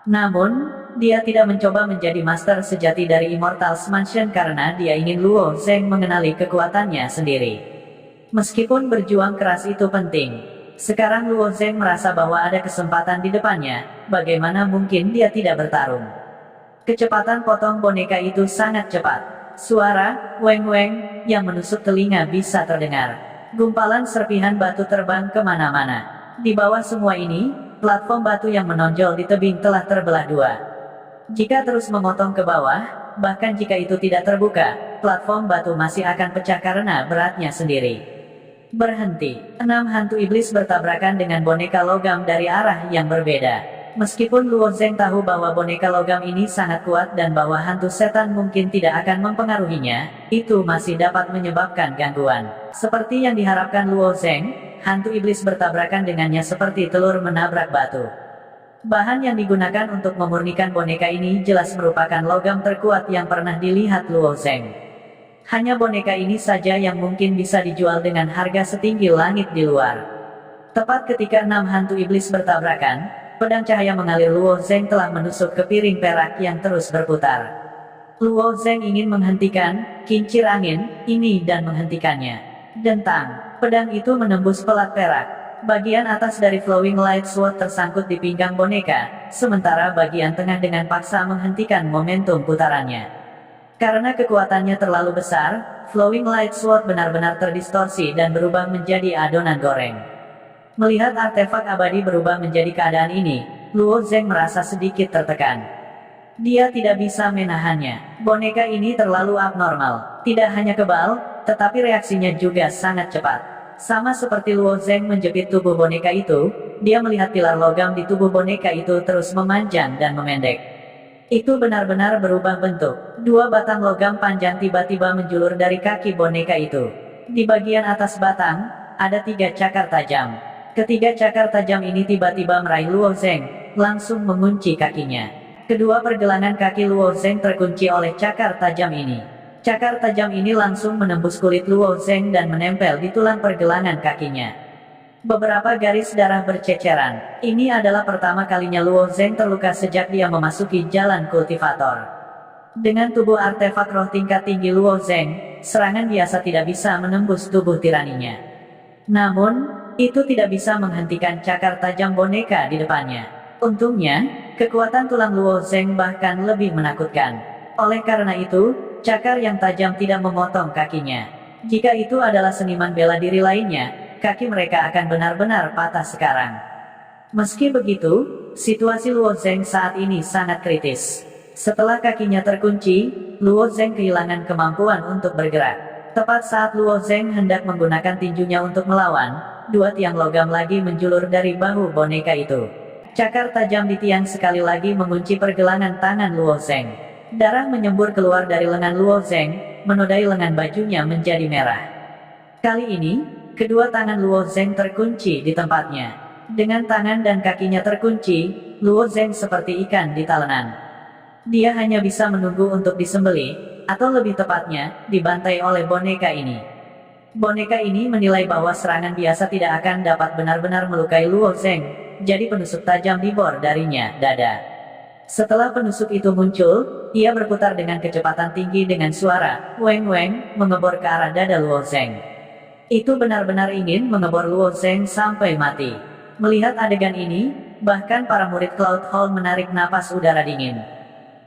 Namun, dia tidak mencoba menjadi master sejati dari Immortals Mansion karena dia ingin Luo Zheng mengenali kekuatannya sendiri. Meskipun berjuang keras itu penting, sekarang Luo Zheng merasa bahwa ada kesempatan di depannya, bagaimana mungkin dia tidak bertarung. Kecepatan potong boneka itu sangat cepat. Suara weng-weng yang menusuk telinga bisa terdengar. Gumpalan serpihan batu terbang kemana-mana. Di bawah semua ini, platform batu yang menonjol di tebing telah terbelah dua. Jika terus memotong ke bawah, bahkan jika itu tidak terbuka, platform batu masih akan pecah karena beratnya sendiri. Berhenti. 6 hantu iblis bertabrakan dengan boneka logam dari arah yang berbeda. Meskipun Luo Zheng tahu bahwa boneka logam ini sangat kuat dan bahwa hantu setan mungkin tidak akan mempengaruhinya, itu masih dapat menyebabkan gangguan. Seperti yang diharapkan Luo Zheng, hantu iblis bertabrakan dengannya seperti telur menabrak batu. Bahan yang digunakan untuk memurnikan boneka ini jelas merupakan logam terkuat yang pernah dilihat Luo Zheng. Hanya boneka ini saja yang mungkin bisa dijual dengan harga setinggi langit di luar. Tepat ketika 6 hantu iblis bertabrakan, pedang cahaya mengalir Luo Zheng telah menusuk ke piring perak yang terus berputar. Luo Zheng ingin menghentikan kincir angin ini dan menghentikannya. Dentang, pedang itu menembus pelat perak. Bagian atas dari Flowing Light Sword tersangkut di pinggang boneka, sementara bagian tengah dengan paksa menghentikan momentum putarannya. Karena kekuatannya terlalu besar, Flowing Light Sword benar-benar terdistorsi dan berubah menjadi adonan goreng. Melihat artefak abadi berubah menjadi keadaan ini, Luo Zheng merasa sedikit tertekan. Dia tidak bisa menahannya. Boneka ini terlalu abnormal. Tidak hanya kebal, tetapi reaksinya juga sangat cepat. Sama seperti Luo Zheng menjepit tubuh boneka itu, dia melihat pilar logam di tubuh boneka itu terus memanjang dan memendek. Itu benar-benar berubah bentuk. 2 batang logam panjang tiba-tiba menjulur dari kaki boneka itu. Di bagian atas batang, ada 3 cakar tajam. Ketiga cakar tajam ini tiba-tiba meraih Luo Zheng, langsung mengunci kakinya. Kedua pergelangan kaki Luo Zheng terkunci oleh cakar tajam ini. Cakar tajam ini langsung menembus kulit Luo Zheng dan menempel di tulang pergelangan kakinya. Beberapa garis darah berceceran. Ini adalah pertama kalinya Luo Zheng terluka sejak dia memasuki jalan kultivator. Dengan tubuh artefak roh tingkat tinggi Luo Zheng, serangan biasa tidak bisa menembus tubuh tiraninya. Namun, itu tidak bisa menghentikan cakar tajam boneka di depannya. Untungnya, kekuatan tulang Luo Zheng bahkan lebih menakutkan. Oleh karena itu, cakar yang tajam tidak memotong kakinya. Jika itu adalah seniman bela diri lainnya, kaki mereka akan benar-benar patah sekarang. Meski begitu, situasi Luo Zheng saat ini sangat kritis. Setelah kakinya terkunci, Luo Zheng kehilangan kemampuan untuk bergerak. Tepat saat Luo Zheng hendak menggunakan tinjunya untuk melawan, 2 tiang logam lagi menjulur dari bahu boneka itu. Cakar tajam di tiang sekali lagi mengunci pergelangan tangan Luo Zheng. Darah menyembur keluar dari lengan Luo Zheng, menodai lengan bajunya menjadi merah. Kali ini, kedua tangan Luo Zheng terkunci di tempatnya. Dengan tangan dan kakinya terkunci, Luo Zheng seperti ikan di talenan. Dia hanya bisa menunggu untuk disembelih, atau lebih tepatnya, dibantai oleh boneka ini. Boneka ini menilai bahwa serangan biasa tidak akan dapat benar-benar melukai Luo Zheng, jadi penusuk tajam dibor darinya, dada. Setelah penusuk itu muncul, ia berputar dengan kecepatan tinggi dengan suara weng-weng, mengebor ke arah dada Luo Zheng. Itu benar-benar ingin mengebor Luo Zheng sampai mati. Melihat adegan ini, bahkan para murid Cloud Hall menarik napas udara dingin.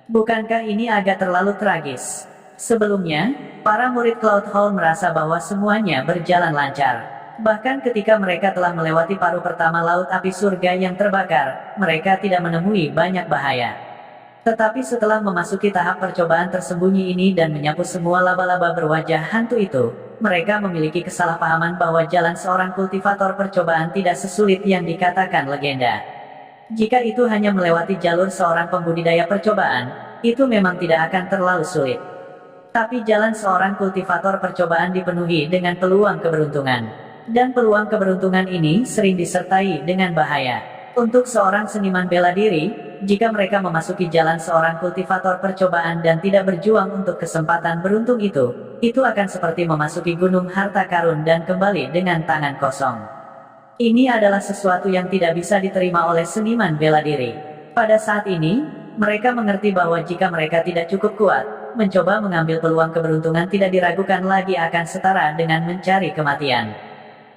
Bukankah ini agak terlalu tragis? Sebelumnya, para murid Cloud Hall merasa bahwa semuanya berjalan lancar. Bahkan ketika mereka telah melewati paruh pertama laut api surga yang terbakar, mereka tidak menemui banyak bahaya. Tetapi setelah memasuki tahap percobaan tersembunyi ini dan menyapu semua laba-laba berwajah hantu itu, mereka memiliki kesalahpahaman bahwa jalan seorang kultivator percobaan tidak sesulit yang dikatakan legenda. Jika itu hanya melewati jalur seorang pembudidaya percobaan, itu memang tidak akan terlalu sulit. Tapi jalan seorang kultivator percobaan dipenuhi dengan peluang keberuntungan. Dan peluang keberuntungan ini sering disertai dengan bahaya. Untuk seorang seniman bela diri, jika mereka memasuki jalan seorang kultivator percobaan dan tidak berjuang untuk kesempatan beruntung itu akan seperti memasuki gunung harta karun dan kembali dengan tangan kosong. Ini adalah sesuatu yang tidak bisa diterima oleh seniman bela diri. Pada saat ini, mereka mengerti bahwa jika mereka tidak cukup kuat, mencoba mengambil peluang keberuntungan tidak diragukan lagi akan setara dengan mencari kematian.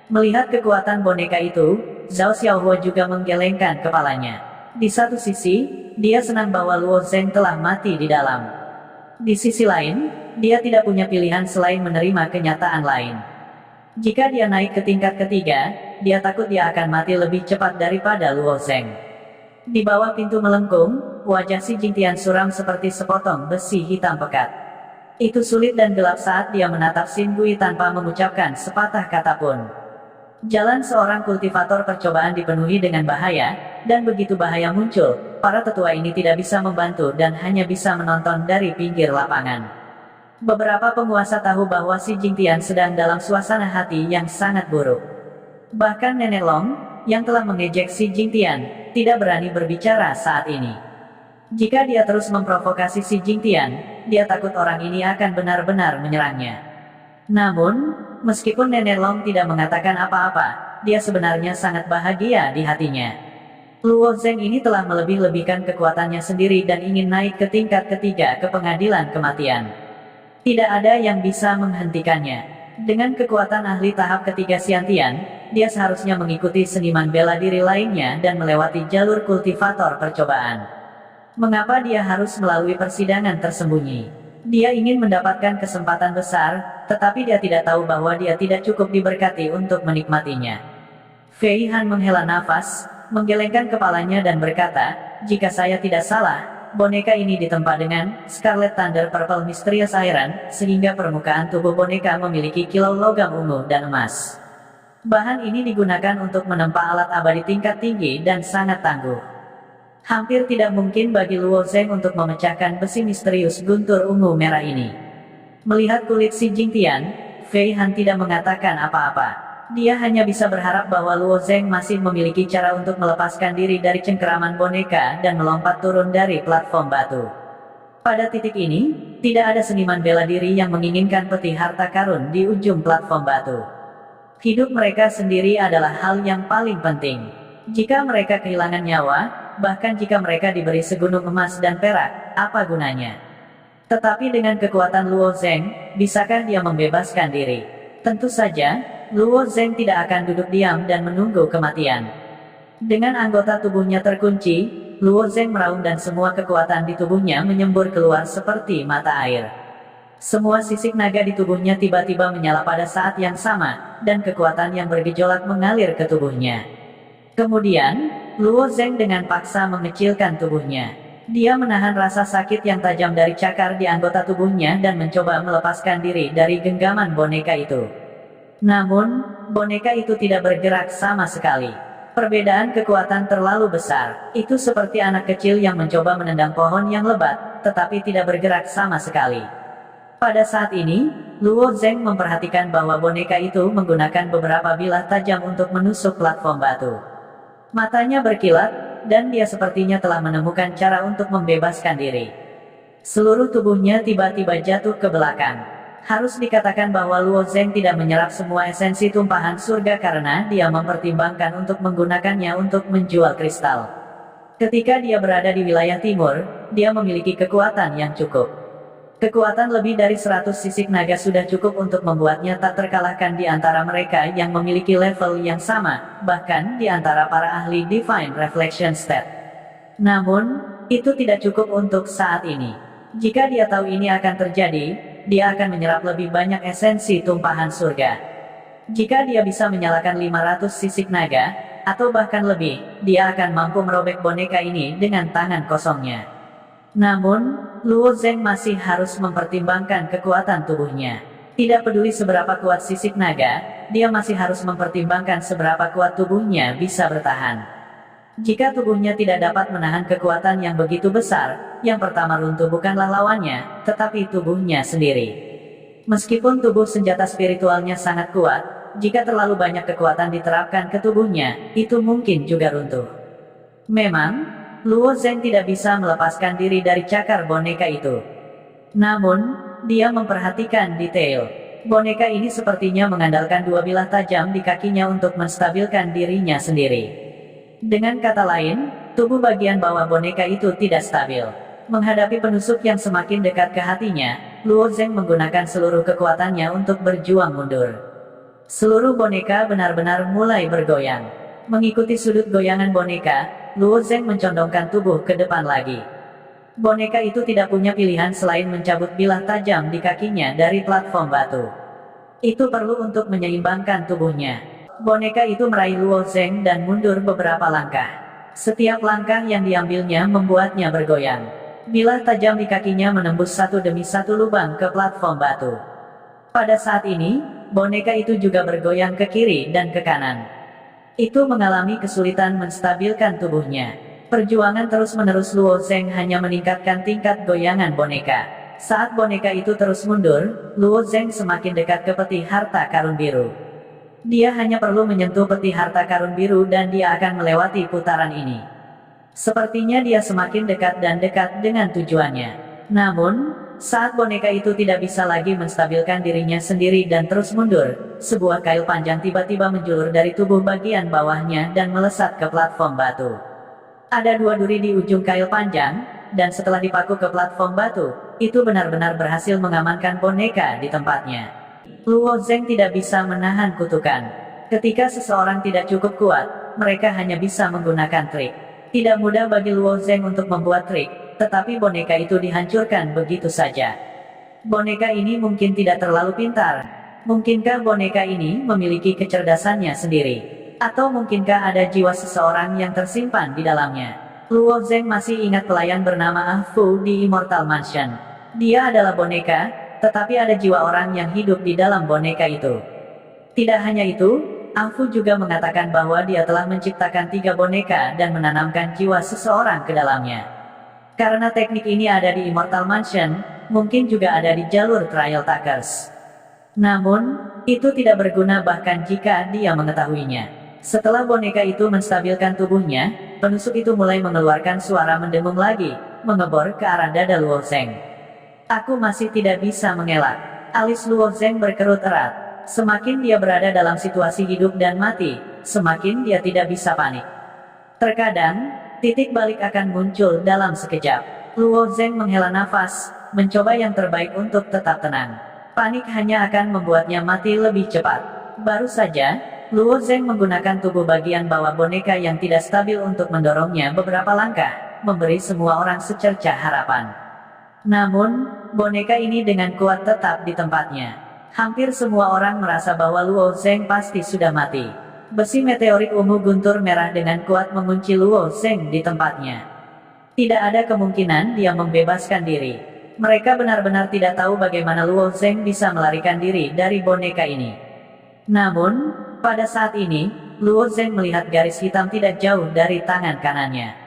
Melihat kekuatan boneka itu, Zhao Xiaohuo juga menggelengkan kepalanya. Di satu sisi, dia senang bahwa Luo Zheng telah mati di dalam. Di sisi lain, dia tidak punya pilihan selain menerima kenyataan lain. Jika dia naik ke tingkat ketiga, dia takut dia akan mati lebih cepat daripada Luo Zheng. Di bawah pintu melengkung, wajah Si Jingtian suram seperti sepotong besi hitam pekat. Itu sulit dan gelap saat dia menatap Xin Gui tanpa mengucapkan sepatah kata pun. Jalan seorang kultivator percobaan dipenuhi dengan bahaya, dan begitu bahaya muncul, para tetua ini tidak bisa membantu dan hanya bisa menonton dari pinggir lapangan. Beberapa penguasa tahu bahwa Si Jingtian sedang dalam suasana hati yang sangat buruk. Bahkan Nenek Long, yang telah mengejek Si Jingtian, tidak berani berbicara saat ini. Jika dia terus memprovokasi Si Jingtian, dia takut orang ini akan benar-benar menyerangnya. Namun, meskipun Nenek Long tidak mengatakan apa-apa, dia sebenarnya sangat bahagia di hatinya. Luo Zheng ini telah melebih-lebihkan kekuatannya sendiri dan ingin naik ke tingkat ketiga ke pengadilan kematian. Tidak ada yang bisa menghentikannya. Dengan kekuatan ahli tahap ketiga Xiantian, dia seharusnya mengikuti seniman bela diri lainnya dan melewati jalur kultivator percobaan. Mengapa dia harus melalui persidangan tersembunyi? Dia ingin mendapatkan kesempatan besar, tetapi dia tidak tahu bahwa dia tidak cukup diberkati untuk menikmatinya. Fei Han menghela nafas, menggelengkan kepalanya dan berkata, jika saya tidak salah, boneka ini ditempa dengan Scarlet Thunder Purple Mysterious Iron, sehingga permukaan tubuh boneka memiliki kilau logam ungu dan emas. Bahan ini digunakan untuk menempa alat abadi tingkat tinggi dan sangat tangguh. Hampir tidak mungkin bagi Luo Zheng untuk memecahkan besi misterius guntur ungu merah ini. Melihat kulit Si Jingtian, Fei Han tidak mengatakan apa-apa. Dia hanya bisa berharap bahwa Luo Zheng masih memiliki cara untuk melepaskan diri dari cengkeraman boneka dan melompat turun dari platform batu. Pada titik ini, tidak ada seniman bela diri yang menginginkan peti harta karun di ujung platform batu. Hidup mereka sendiri adalah hal yang paling penting. Jika mereka kehilangan nyawa, bahkan jika mereka diberi segunung emas dan perak, apa gunanya? Tetapi dengan kekuatan Luo Zheng, bisakah dia membebaskan diri? Tentu saja, Luo Zheng tidak akan duduk diam dan menunggu kematian. Dengan anggota tubuhnya terkunci, Luo Zheng meraung dan semua kekuatan di tubuhnya menyembur keluar seperti mata air. Semua sisik naga di tubuhnya tiba-tiba menyala pada saat yang sama, dan kekuatan yang bergejolak mengalir ke tubuhnya. Kemudian, Luo Zheng dengan paksa mengecilkan tubuhnya. Dia menahan rasa sakit yang tajam dari cakar di anggota tubuhnya dan mencoba melepaskan diri dari genggaman boneka itu. Namun, boneka itu tidak bergerak sama sekali. Perbedaan kekuatan terlalu besar. Itu seperti anak kecil yang mencoba menendang pohon yang lebat, tetapi tidak bergerak sama sekali. Pada saat ini, Luo Zheng memperhatikan bahwa boneka itu menggunakan beberapa bilah tajam untuk menusuk platform batu. Matanya berkilat, dan dia sepertinya telah menemukan cara untuk membebaskan diri. Seluruh tubuhnya tiba-tiba jatuh ke belakang. Harus dikatakan bahwa Luo Zheng tidak menyerap semua esensi tumpahan surga karena dia mempertimbangkan untuk menggunakannya untuk menjual kristal. Ketika dia berada di wilayah timur, dia memiliki kekuatan yang cukup. Kekuatan lebih dari 100 sisik naga sudah cukup untuk membuatnya tak terkalahkan di antara mereka yang memiliki level yang sama, bahkan di antara para ahli Divine Reflection State. Namun, itu tidak cukup untuk saat ini. Jika dia tahu ini akan terjadi, dia akan menyerap lebih banyak esensi tumpahan surga. Jika dia bisa menyalakan 500 sisik naga, atau bahkan lebih, dia akan mampu merobek boneka ini dengan tangan kosongnya. Namun, Luo Zeng masih harus mempertimbangkan kekuatan tubuhnya. Tidak peduli seberapa kuat sisik naga, dia masih harus mempertimbangkan seberapa kuat tubuhnya bisa bertahan. Jika tubuhnya tidak dapat menahan kekuatan yang begitu besar, yang pertama runtuh bukanlah lawannya, tetapi tubuhnya sendiri. Meskipun tubuh senjata spiritualnya sangat kuat, jika terlalu banyak kekuatan diterapkan ke tubuhnya, itu mungkin juga runtuh. Memang, Luo Zeng tidak bisa melepaskan diri dari cakar boneka itu. Namun, dia memperhatikan detail. Boneka ini sepertinya mengandalkan dua bilah tajam di kakinya untuk menstabilkan dirinya sendiri. Dengan kata lain, tubuh bagian bawah boneka itu tidak stabil. Menghadapi penusuk yang semakin dekat ke hatinya, Luo Zeng menggunakan seluruh kekuatannya untuk berjuang mundur. Seluruh boneka benar-benar mulai bergoyang. Mengikuti sudut goyangan boneka, Luo Zeng mencondongkan tubuh ke depan lagi. Boneka itu tidak punya pilihan selain mencabut bilah tajam di kakinya dari platform batu. Itu perlu untuk menyeimbangkan tubuhnya. Boneka itu meraih Luo Zeng dan mundur beberapa langkah. Setiap langkah yang diambilnya membuatnya bergoyang. Bilah tajam di kakinya menembus satu demi satu lubang ke platform batu. Pada saat ini, boneka itu juga bergoyang ke kiri dan ke kanan. Itu mengalami kesulitan menstabilkan tubuhnya. Perjuangan terus-menerus Luo Zeng hanya meningkatkan tingkat goyangan boneka. Saat boneka itu terus mundur, Luo Zeng semakin dekat ke peti harta karun biru. Dia hanya perlu menyentuh peti harta karun biru dan dia akan melewati putaran ini. Sepertinya dia semakin dekat dan dekat dengan tujuannya. Namun, saat boneka itu tidak bisa lagi menstabilkan dirinya sendiri dan terus mundur, sebuah kail panjang tiba-tiba menjulur dari tubuh bagian bawahnya dan melesat ke platform batu. Ada dua duri di ujung kail panjang, dan setelah dipaku ke platform batu, itu benar-benar berhasil mengamankan boneka di tempatnya. Luo Zeng tidak bisa menahan kutukan. Ketika seseorang tidak cukup kuat, mereka hanya bisa menggunakan trik. Tidak mudah bagi Luo Zeng untuk membuat trik, tetapi boneka itu dihancurkan begitu saja. Boneka ini mungkin tidak terlalu pintar. Mungkinkah boneka ini memiliki kecerdasannya sendiri? Atau mungkinkah ada jiwa seseorang yang tersimpan di dalamnya? Luo Zeng masih ingat pelayan bernama Ah Fu di Immortal Mansion. Dia adalah boneka, tetapi ada jiwa orang yang hidup di dalam boneka itu. Tidak hanya itu, Ah Fu juga mengatakan bahwa dia telah menciptakan 3 boneka dan menanamkan jiwa seseorang ke dalamnya. Karena teknik ini ada di Immortal Mansion, mungkin juga ada di jalur Trial Takers. Namun, itu tidak berguna bahkan jika dia mengetahuinya. Setelah boneka itu menstabilkan tubuhnya, penusuk itu mulai mengeluarkan suara mendengung lagi, mengebor ke arah dada Luo Zeng. Aku masih tidak bisa mengelak. Alis Luo Zeng berkerut erat. Semakin dia berada dalam situasi hidup dan mati, semakin dia tidak bisa panik. Terkadang, titik balik akan muncul dalam sekejap. Luo Zeng menghela nafas, mencoba yang terbaik untuk tetap tenang. Panik hanya akan membuatnya mati lebih cepat. Baru saja, Luo Zeng menggunakan tubuh bagian bawah boneka yang tidak stabil untuk mendorongnya beberapa langkah, memberi semua orang secercah harapan. Namun, boneka ini dengan kuat tetap di tempatnya. Hampir semua orang merasa bahwa Luo Zeng pasti sudah mati. Besi meteorik ungu guntur merah dengan kuat mengunci Luo Zeng di tempatnya. Tidak ada kemungkinan dia membebaskan diri. Mereka benar-benar tidak tahu bagaimana Luo Zeng bisa melarikan diri dari boneka ini. Namun, pada saat ini, Luo Zeng melihat garis hitam tidak jauh dari tangan kanannya.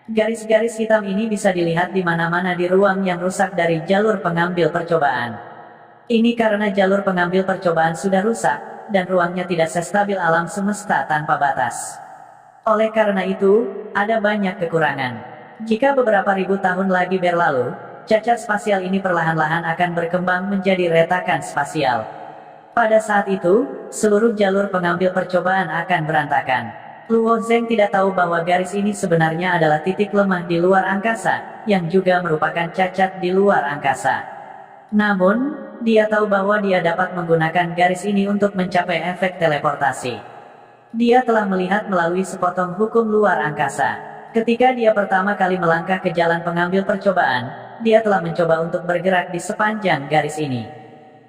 Garis-garis hitam ini bisa dilihat di mana-mana di ruang yang rusak dari jalur pengambil percobaan. Ini karena jalur pengambil percobaan sudah rusak, dan ruangnya tidak sestabil alam semesta tanpa batas. Oleh karena itu, ada banyak kekurangan. Jika beberapa ribu tahun lagi berlalu, cacat spasial ini perlahan-lahan akan berkembang menjadi retakan spasial. Pada saat itu, seluruh jalur pengambil percobaan akan berantakan. Luo Zeng tidak tahu bahwa garis ini sebenarnya adalah titik lemah di luar angkasa, yang juga merupakan cacat di luar angkasa. Namun, dia tahu bahwa dia dapat menggunakan garis ini untuk mencapai efek teleportasi. Dia telah melihat melalui sepotong hukum luar angkasa. Ketika dia pertama kali melangkah ke jalan pengambil percobaan, dia telah mencoba untuk bergerak di sepanjang garis ini.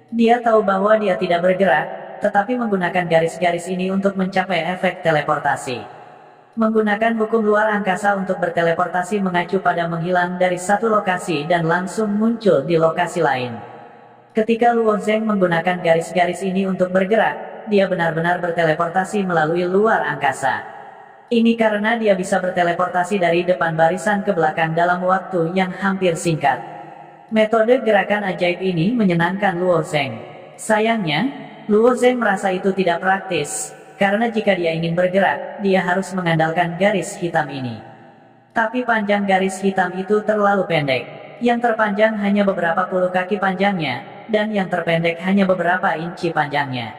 Dia tahu bahwa dia tidak bergerak, tetapi menggunakan garis-garis ini untuk mencapai efek teleportasi. Menggunakan hukum luar angkasa untuk berteleportasi mengacu pada menghilang dari satu lokasi dan langsung muncul di lokasi lain. Ketika Luo Zeng menggunakan garis-garis ini untuk bergerak, dia benar-benar berteleportasi melalui luar angkasa. Ini karena dia bisa berteleportasi dari depan barisan ke belakang dalam waktu yang hampir singkat. Metode gerakan ajaib ini menyenangkan Luo Zeng. Sayangnya, Luo Zeng merasa itu tidak praktis, karena jika dia ingin bergerak, dia harus mengandalkan garis hitam ini. Tapi panjang garis hitam itu terlalu pendek. Yang terpanjang hanya beberapa puluh kaki panjangnya, dan yang terpendek hanya beberapa inci panjangnya.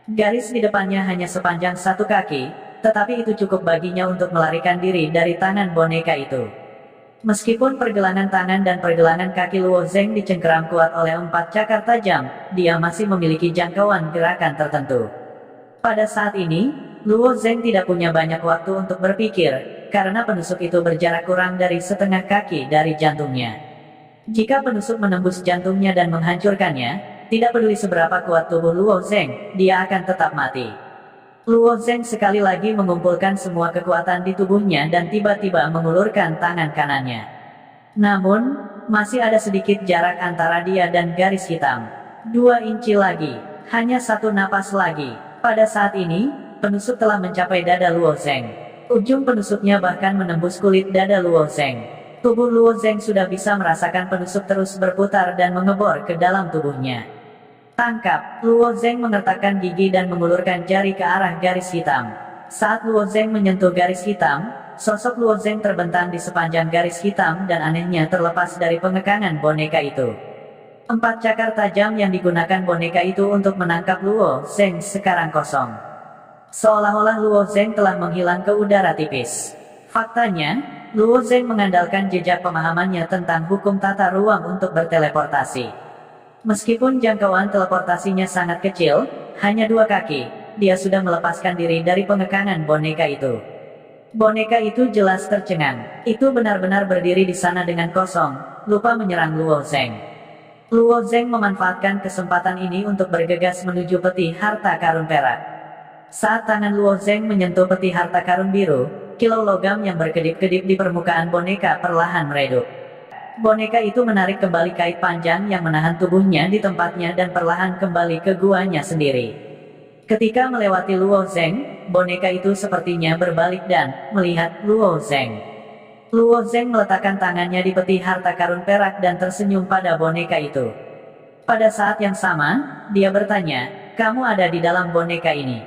Garis di depannya hanya sepanjang 1 kaki, tetapi itu cukup baginya untuk melarikan diri dari tangan boneka itu. Meskipun pergelangan tangan dan pergelangan kaki Luo Zeng dicengkeram kuat oleh 4 cakar tajam, dia masih memiliki jangkauan gerakan tertentu. Pada saat ini, Luo Zeng tidak punya banyak waktu untuk berpikir, karena penusuk itu berjarak kurang dari setengah kaki dari jantungnya. Jika penusuk menembus jantungnya dan menghancurkannya, tidak peduli seberapa kuat tubuh Luo Zeng, dia akan tetap mati. Luo Zeng sekali lagi mengumpulkan semua kekuatan di tubuhnya dan tiba-tiba mengulurkan tangan kanannya. Namun, masih ada sedikit jarak antara dia dan garis hitam. 2 inci lagi, hanya 1 napas lagi. Pada saat ini, penusuk telah mencapai dada Luo Zeng. Ujung penusuknya bahkan menembus kulit dada Luo Zeng. Tubuh Luo Zeng sudah bisa merasakan penusuk terus berputar dan mengebor ke dalam tubuhnya. Tangkap! Luo Zeng mengertakkan gigi dan mengulurkan jari ke arah garis hitam. Saat Luo Zeng menyentuh garis hitam, sosok Luo Zeng terbentang di sepanjang garis hitam dan anehnya terlepas dari pengekangan boneka itu. 4 cakar tajam yang digunakan boneka itu untuk menangkap Luo Zeng sekarang kosong. Seolah-olah Luo Zeng telah menghilang ke udara tipis. Faktanya, Luo Zeng mengandalkan jejak pemahamannya tentang hukum tata ruang untuk berteleportasi. Meskipun jangkauan teleportasinya sangat kecil, hanya 2 kaki, dia sudah melepaskan diri dari pengekangan boneka itu. Boneka itu jelas tercengang. Itu benar-benar berdiri di sana dengan kosong, lupa menyerang Luo Zeng. Luo Zeng memanfaatkan kesempatan ini untuk bergegas menuju peti harta karun perak. Saat tangan Luo Zeng menyentuh peti harta karun biru, kilau logam yang berkedip-kedip di permukaan boneka perlahan meredup. Boneka itu menarik kembali kait panjang yang menahan tubuhnya di tempatnya dan perlahan kembali ke guanya sendiri. Ketika melewati Luo Zeng, boneka itu sepertinya berbalik dan melihat Luo Zeng. Luo Zeng meletakkan tangannya di peti harta karun perak dan tersenyum pada boneka itu. Pada saat yang sama, dia bertanya, "Kamu ada di dalam boneka ini?"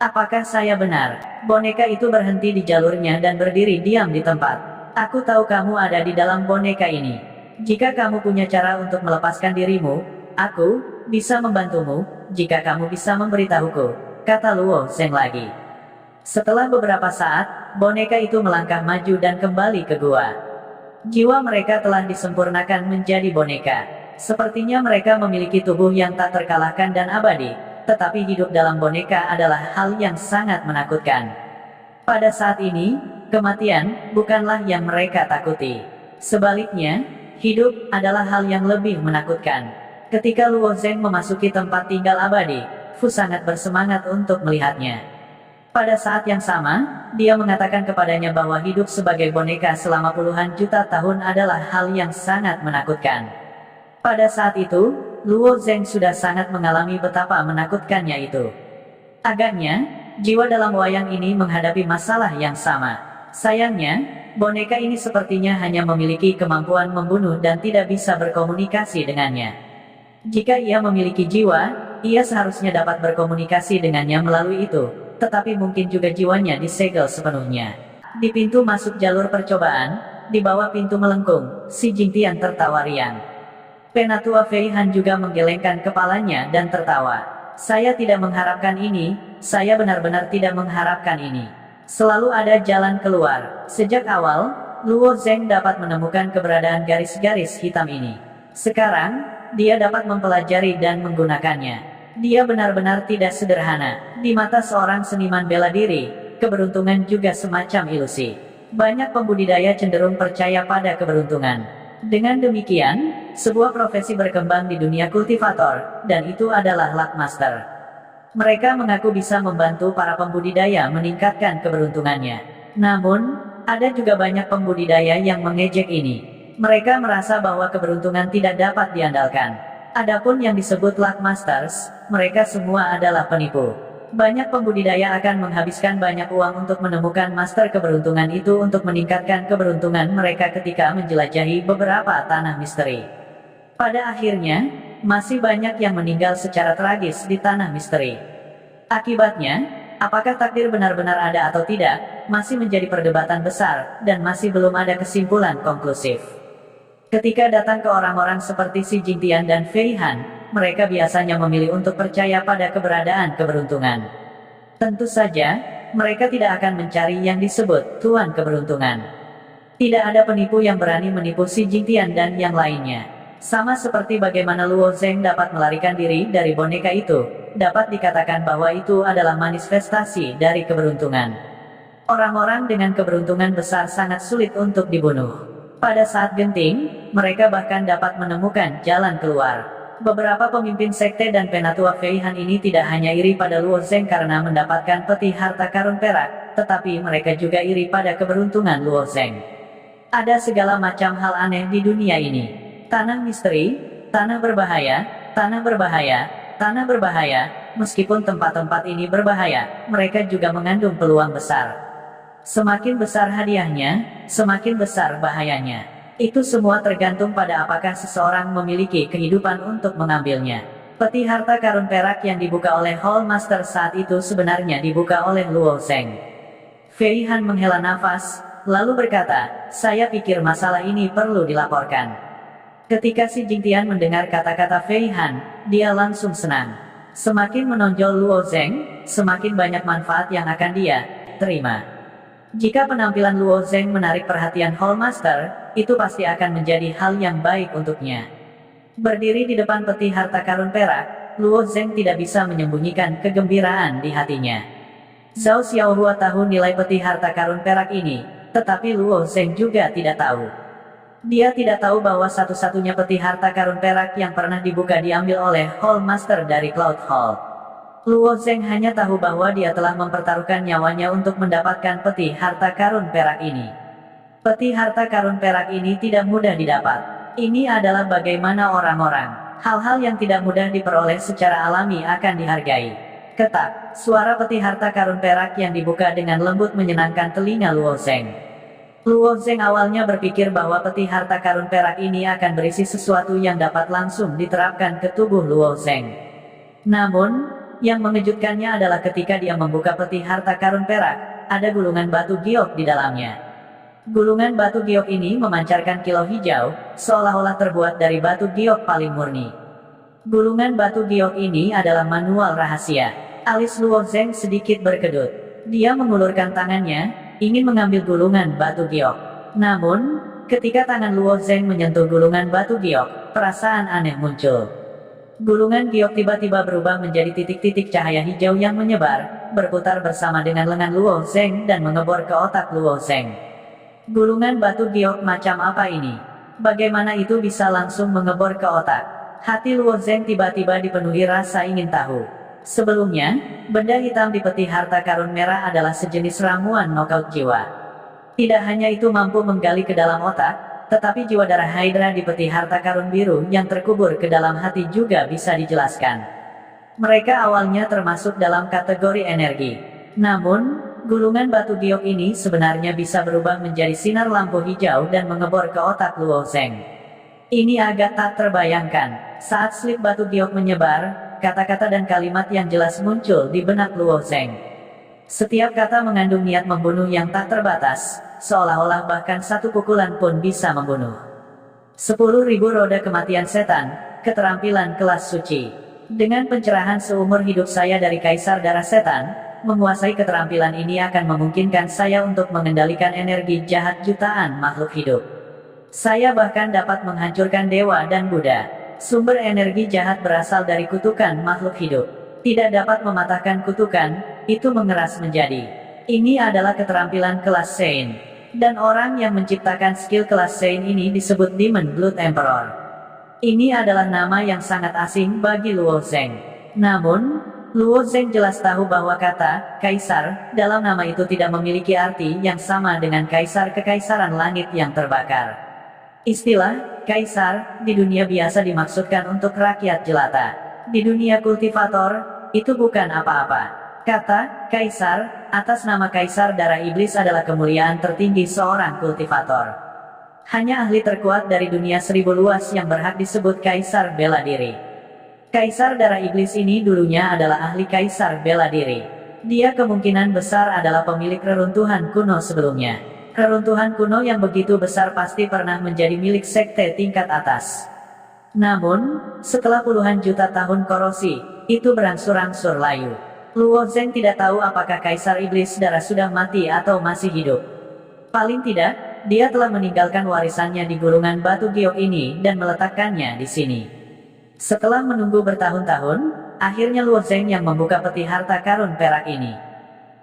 "Apakah saya benar?" Boneka itu berhenti di jalurnya dan berdiri diam di tempat. "Aku tahu kamu ada di dalam boneka ini. Jika kamu punya cara untuk melepaskan dirimu, aku bisa membantumu, jika kamu bisa memberitahuku," kata Luo Zeng lagi. Setelah beberapa saat, boneka itu melangkah maju dan kembali ke gua. Jiwa mereka telah disempurnakan menjadi boneka. Sepertinya mereka memiliki tubuh yang tak terkalahkan dan abadi, tetapi hidup dalam boneka adalah hal yang sangat menakutkan. Pada saat ini, kematian bukanlah yang mereka takuti. Sebaliknya, hidup adalah hal yang lebih menakutkan. Ketika Luo Zeng memasuki tempat tinggal abadi, Fu sangat bersemangat untuk melihatnya. Pada saat yang sama, dia mengatakan kepadanya bahwa hidup sebagai boneka selama puluhan juta tahun adalah hal yang sangat menakutkan. Pada saat itu, Luo Zeng sudah sangat mengalami betapa menakutkannya itu. Agaknya, jiwa dalam wayang ini menghadapi masalah yang sama. Sayangnya, boneka ini sepertinya hanya memiliki kemampuan membunuh dan tidak bisa berkomunikasi dengannya. Jika ia memiliki jiwa, ia seharusnya dapat berkomunikasi dengannya melalui itu, tetapi mungkin juga jiwanya disegel sepenuhnya. Di pintu masuk jalur percobaan, di bawah pintu melengkung, si Jingtian tertawa riang. Penatua Fei Han juga menggelengkan kepalanya dan tertawa. "Saya tidak mengharapkan ini, saya benar-benar tidak mengharapkan ini. Selalu ada jalan keluar." Sejak awal, Luo Zeng dapat menemukan keberadaan garis-garis hitam ini. Sekarang, dia dapat mempelajari dan menggunakannya. Dia benar-benar tidak sederhana. Di mata seorang seniman bela diri, keberuntungan juga semacam ilusi. Banyak pembudidaya cenderung percaya pada keberuntungan. Dengan demikian, sebuah profesi berkembang di dunia kultivator, dan itu adalah luck master. Mereka mengaku bisa membantu para pembudidaya meningkatkan keberuntungannya. Namun, ada juga banyak pembudidaya yang mengejek ini. Mereka merasa bahwa keberuntungan tidak dapat diandalkan. Adapun yang disebut luck masters, mereka semua adalah penipu. Banyak pembudidaya akan menghabiskan banyak uang untuk menemukan master keberuntungan itu untuk meningkatkan keberuntungan mereka ketika menjelajahi beberapa tanah misteri. Pada akhirnya, masih banyak yang meninggal secara tragis di tanah misteri. Akibatnya, apakah takdir benar-benar ada atau tidak, masih menjadi perdebatan besar, dan masih belum ada kesimpulan konklusif. Ketika datang ke orang-orang seperti Xi Jingtian dan Fei Han, mereka biasanya memilih untuk percaya pada keberadaan keberuntungan. Tentu saja, mereka tidak akan mencari yang disebut Tuan Keberuntungan. Tidak ada penipu yang berani menipu Xi Jingtian dan yang lainnya. Sama seperti bagaimana Luo Zheng dapat melarikan diri dari boneka itu, dapat dikatakan bahwa itu adalah manifestasi dari keberuntungan. Orang-orang dengan keberuntungan besar sangat sulit untuk dibunuh. Pada saat genting, mereka bahkan dapat menemukan jalan keluar. Beberapa pemimpin sekte dan penatua Fei Han ini tidak hanya iri pada Luo Zheng karena mendapatkan peti harta karun perak, tetapi mereka juga iri pada keberuntungan Luo Zheng. Ada segala macam hal aneh di dunia ini. Tanah misteri, tanah berbahaya, tanah berbahaya, tanah berbahaya. Meskipun tempat-tempat ini berbahaya, mereka juga mengandung peluang besar. Semakin besar hadiahnya, semakin besar bahayanya. Itu semua tergantung pada apakah seseorang memiliki kehidupan untuk mengambilnya. Peti harta karun perak yang dibuka oleh Hall Master saat itu sebenarnya dibuka oleh Luo Zheng. Fei Han menghela nafas, lalu berkata, saya pikir masalah ini perlu dilaporkan. Ketika Xi Jingtian mendengar kata-kata Fei Han, dia langsung senang. Semakin menonjol Luo Zheng, semakin banyak manfaat yang akan dia terima. Jika penampilan Luo Zheng menarik perhatian Hall Master, itu pasti akan menjadi hal yang baik untuknya. Berdiri di depan peti harta karun perak, Luo Zheng tidak bisa menyembunyikan kegembiraan di hatinya. Zhao Xiaohua tahu nilai peti harta karun perak ini, tetapi Luo Zheng juga tidak tahu. Dia tidak tahu bahwa satu-satunya peti harta karun perak yang pernah dibuka diambil oleh Hall Master dari Cloud Hall. Luo Zheng hanya tahu bahwa dia telah mempertaruhkan nyawanya untuk mendapatkan peti harta karun perak ini. Peti harta karun perak ini tidak mudah didapat. Ini adalah bagaimana orang-orang. Hal-hal yang tidak mudah diperoleh secara alami akan dihargai. Ketak, suara peti harta karun perak yang dibuka dengan lembut menyenangkan telinga Luo Zheng. Luo Zheng awalnya berpikir bahwa peti harta karun perak ini akan berisi sesuatu yang dapat langsung diterapkan ke tubuh Luo Zheng. Namun, yang mengejutkannya adalah ketika dia membuka peti harta karun perak, ada gulungan batu giok di dalamnya. Gulungan batu giok ini memancarkan kilau hijau, seolah-olah terbuat dari batu giok paling murni. Gulungan batu giok ini adalah manual rahasia. Alis Luo Zheng sedikit berkedut. Dia mengulurkan tangannya, ingin mengambil gulungan batu giok. Namun, ketika tangan Luo Zheng menyentuh gulungan batu giok, perasaan aneh muncul. Gulungan giok tiba-tiba berubah menjadi titik-titik cahaya hijau yang menyebar, berputar bersama dengan lengan Luo Zheng dan mengebor ke otak Luo Zheng. Gulungan batu giok macam apa ini? Bagaimana itu bisa langsung mengebor ke otak? Hati Luo Zheng tiba-tiba dipenuhi rasa ingin tahu. Sebelumnya, benda hitam di peti harta karun merah adalah sejenis ramuan nokaut jiwa. Tidak hanya itu mampu menggali ke dalam otak, tetapi jiwa darah Hydra di peti harta karun biru yang terkubur ke dalam hati juga bisa dijelaskan. Mereka awalnya termasuk dalam kategori energi. Namun, gulungan batu giok ini sebenarnya bisa berubah menjadi sinar lampu hijau dan mengebor ke otak Luo Zheng. Ini agak tak terbayangkan. Saat slip batu giok menyebar, kata-kata dan kalimat yang jelas muncul di benak Luo Zheng. Setiap kata mengandung niat membunuh yang tak terbatas, seolah-olah bahkan satu pukulan pun bisa membunuh. 10.000 roda kematian setan, keterampilan kelas suci. Dengan pencerahan seumur hidup saya dari Kaisar Darah Setan, menguasai keterampilan ini akan memungkinkan saya untuk mengendalikan energi jahat jutaan makhluk hidup. Saya bahkan dapat menghancurkan dewa dan Buddha. Sumber energi jahat berasal dari kutukan makhluk hidup. Tidak dapat mematahkan kutukan, itu mengeras menjadi. Ini adalah keterampilan kelas Saint. Dan orang yang menciptakan skill kelas Saint ini disebut Demon Blood Emperor. Ini adalah nama yang sangat asing bagi Luo Zheng. Namun, Luo Zheng jelas tahu bahwa kata "kaisar" dalam nama itu tidak memiliki arti yang sama dengan kaisar kekaisaran langit yang terbakar. Istilah "kaisar" di dunia biasa dimaksudkan untuk rakyat jelata. Di dunia kultivator, itu bukan apa-apa. Kata "kaisar" atas nama kaisar darah iblis adalah kemuliaan tertinggi seorang kultivator. Hanya ahli terkuat dari dunia seribu luas yang berhak disebut kaisar bela diri. Kaisar darah iblis ini dulunya adalah ahli kaisar bela diri. Dia kemungkinan besar adalah pemilik reruntuhan kuno sebelumnya. Reruntuhan kuno yang begitu besar pasti pernah menjadi milik sekte tingkat atas. Namun, setelah puluhan juta tahun korosi, itu berangsur-angsur layu. Luo Zheng tidak tahu apakah kaisar iblis darah sudah mati atau masih hidup. Paling tidak, dia telah meninggalkan warisannya di gulungan batu giok ini dan meletakkannya di sini. Setelah menunggu bertahun-tahun, akhirnya Luo Zheng yang membuka peti harta karun perak ini.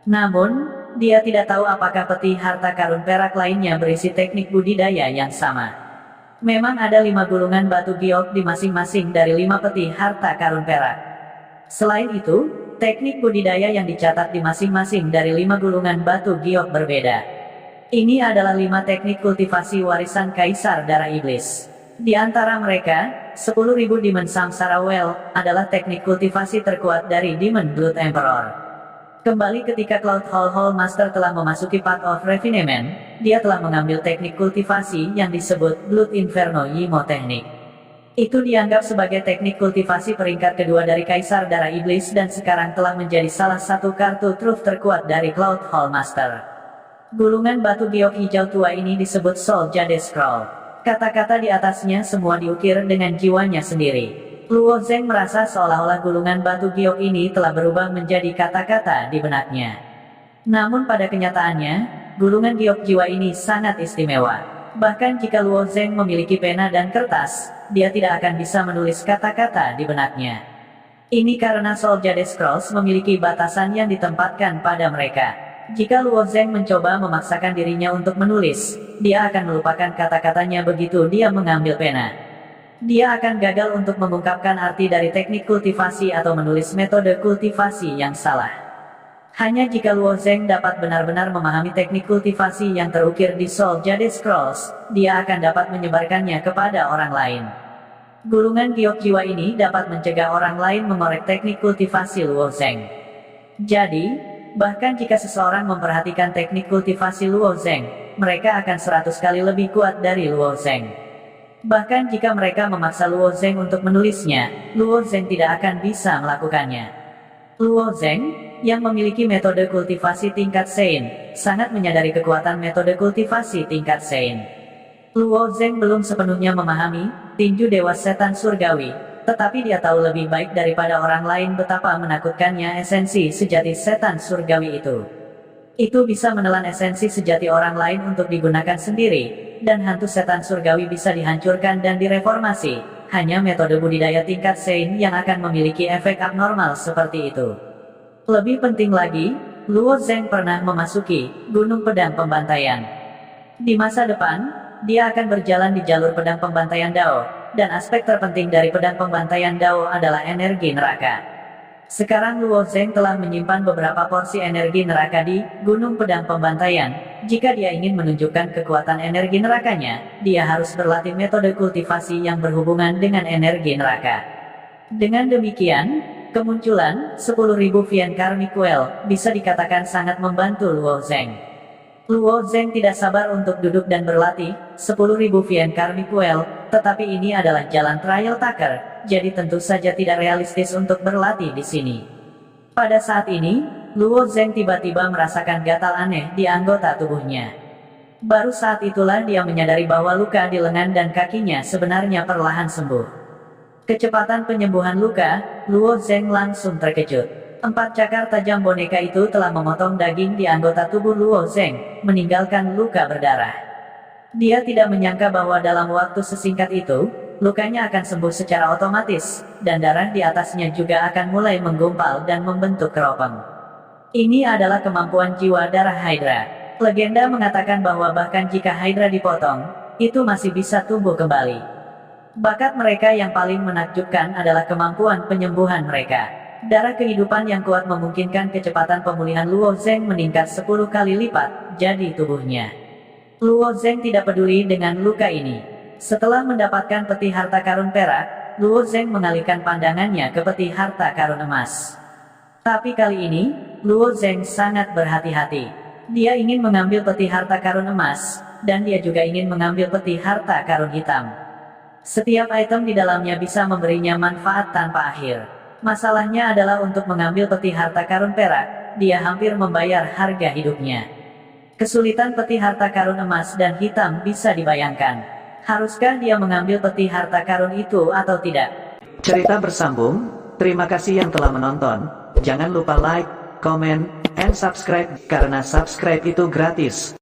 Namun, dia tidak tahu apakah peti harta karun perak lainnya berisi teknik budidaya yang sama. Memang ada 5 gulungan batu giok di masing-masing dari 5 peti harta karun perak. Selain itu, teknik budidaya yang dicatat di masing-masing dari 5 gulungan batu giok berbeda. Ini adalah 5 teknik kultivasi warisan kaisar darah iblis. Di antara mereka, 10.000 Demon Samsara Well adalah teknik kultivasi terkuat dari Demon Blood Emperor. Kembali ketika Cloud Hall Master telah memasuki Path of Refinement, dia telah mengambil teknik kultivasi yang disebut Blood Inferno Yimo Technique. Itu dianggap sebagai teknik kultivasi peringkat kedua dari Kaisar Darah Iblis dan sekarang telah menjadi salah satu kartu truf terkuat dari Cloud Hall Master. Gulungan batu giok hijau tua ini disebut Soul Jade Scroll. Kata-kata di atasnya semua diukir dengan jiwanya sendiri. Luo Zheng merasa seolah-olah gulungan batu giok ini telah berubah menjadi kata-kata di benaknya. Namun pada kenyataannya, gulungan giok jiwa ini sangat istimewa. Bahkan jika Luo Zheng memiliki pena dan kertas, dia tidak akan bisa menulis kata-kata di benaknya. Ini karena Soul Jade Scrolls memiliki batasan yang ditempatkan pada mereka. Jika Luo Zheng mencoba memaksakan dirinya untuk menulis, dia akan melupakan kata-katanya begitu dia mengambil pena. Dia akan gagal untuk mengungkapkan arti dari teknik kultivasi atau menulis metode kultivasi yang salah. Hanya jika Luo Zheng dapat benar-benar memahami teknik kultivasi yang terukir di Soul Jade Scrolls, dia akan dapat menyebarkannya kepada orang lain. Gulungan giok jiwa ini dapat mencegah orang lain mengorek teknik kultivasi Luo Zheng. Jadi, bahkan jika seseorang memperhatikan teknik kultivasi Luo Zheng, mereka akan 100 kali lebih kuat dari Luo Zheng. Bahkan jika mereka memaksa Luo Zheng untuk menulisnya, Luo Zheng tidak akan bisa melakukannya. Luo Zheng, yang memiliki metode kultivasi tingkat Sein, sangat menyadari kekuatan metode kultivasi tingkat Sein. Luo Zheng belum sepenuhnya memahami tinju dewa setan surgawi, tetapi dia tahu lebih baik daripada orang lain betapa menakutkannya esensi sejati setan surgawi itu. Itu bisa menelan esensi sejati orang lain untuk digunakan sendiri, dan hantu setan surgawi bisa dihancurkan dan direformasi. Hanya metode budidaya tingkat Sein yang akan memiliki efek abnormal seperti itu. Lebih penting lagi, Luo Zheng pernah memasuki Gunung Pedang Pembantaian. Di masa depan, dia akan berjalan di jalur pedang pembantaian Dao, dan aspek terpenting dari pedang pembantaian Dao adalah energi neraka. Sekarang Luo Zheng telah menyimpan beberapa porsi energi neraka di Gunung Pedang Pembantaian. Jika dia ingin menunjukkan kekuatan energi nerakanya, dia harus berlatih metode kultivasi yang berhubungan dengan energi neraka. Dengan demikian, kemunculan 10.000 Vian Karmic Well bisa dikatakan sangat membantu Luo Zheng. Luo Zheng tidak sabar untuk duduk dan berlatih 10.000 Vian Karmic Well, tetapi ini adalah jalan trial taker, jadi tentu saja tidak realistis untuk berlatih di sini. Pada saat ini, Luo Zheng tiba-tiba merasakan gatal aneh di anggota tubuhnya. Baru saat itulah dia menyadari bahwa luka di lengan dan kakinya sebenarnya perlahan sembuh. Kecepatan penyembuhan luka, Luo Zheng langsung terkejut. 4 cakar tajam boneka itu telah memotong daging di anggota tubuh Luo Zheng, meninggalkan luka berdarah. Dia tidak menyangka bahwa dalam waktu sesingkat itu, lukanya akan sembuh secara otomatis, dan darah di atasnya juga akan mulai menggumpal dan membentuk keropeng. Ini adalah kemampuan jiwa darah Hydra. Legenda mengatakan bahwa bahkan jika Hydra dipotong, itu masih bisa tumbuh kembali. Bakat mereka yang paling menakjubkan adalah kemampuan penyembuhan mereka. Darah kehidupan yang kuat memungkinkan kecepatan pemulihan Luo Zheng meningkat 10 kali lipat, jadi tubuhnya. Luo Zheng tidak peduli dengan luka ini. Setelah mendapatkan peti harta karun perak, Luo Zheng mengalihkan pandangannya ke peti harta karun emas. Tapi kali ini, Luo Zheng sangat berhati-hati. Dia ingin mengambil peti harta karun emas, dan dia juga ingin mengambil peti harta karun hitam. Setiap item di dalamnya bisa memberinya manfaat tanpa akhir. Masalahnya adalah untuk mengambil peti harta karun perak, dia hampir membayar harga hidupnya. Kesulitan peti harta karun emas dan hitam bisa dibayangkan. Haruskah dia mengambil peti harta karun itu atau tidak? Cerita bersambung. Terima kasih yang telah menonton. Jangan lupa like, comment, and subscribe, karena subscribe itu gratis.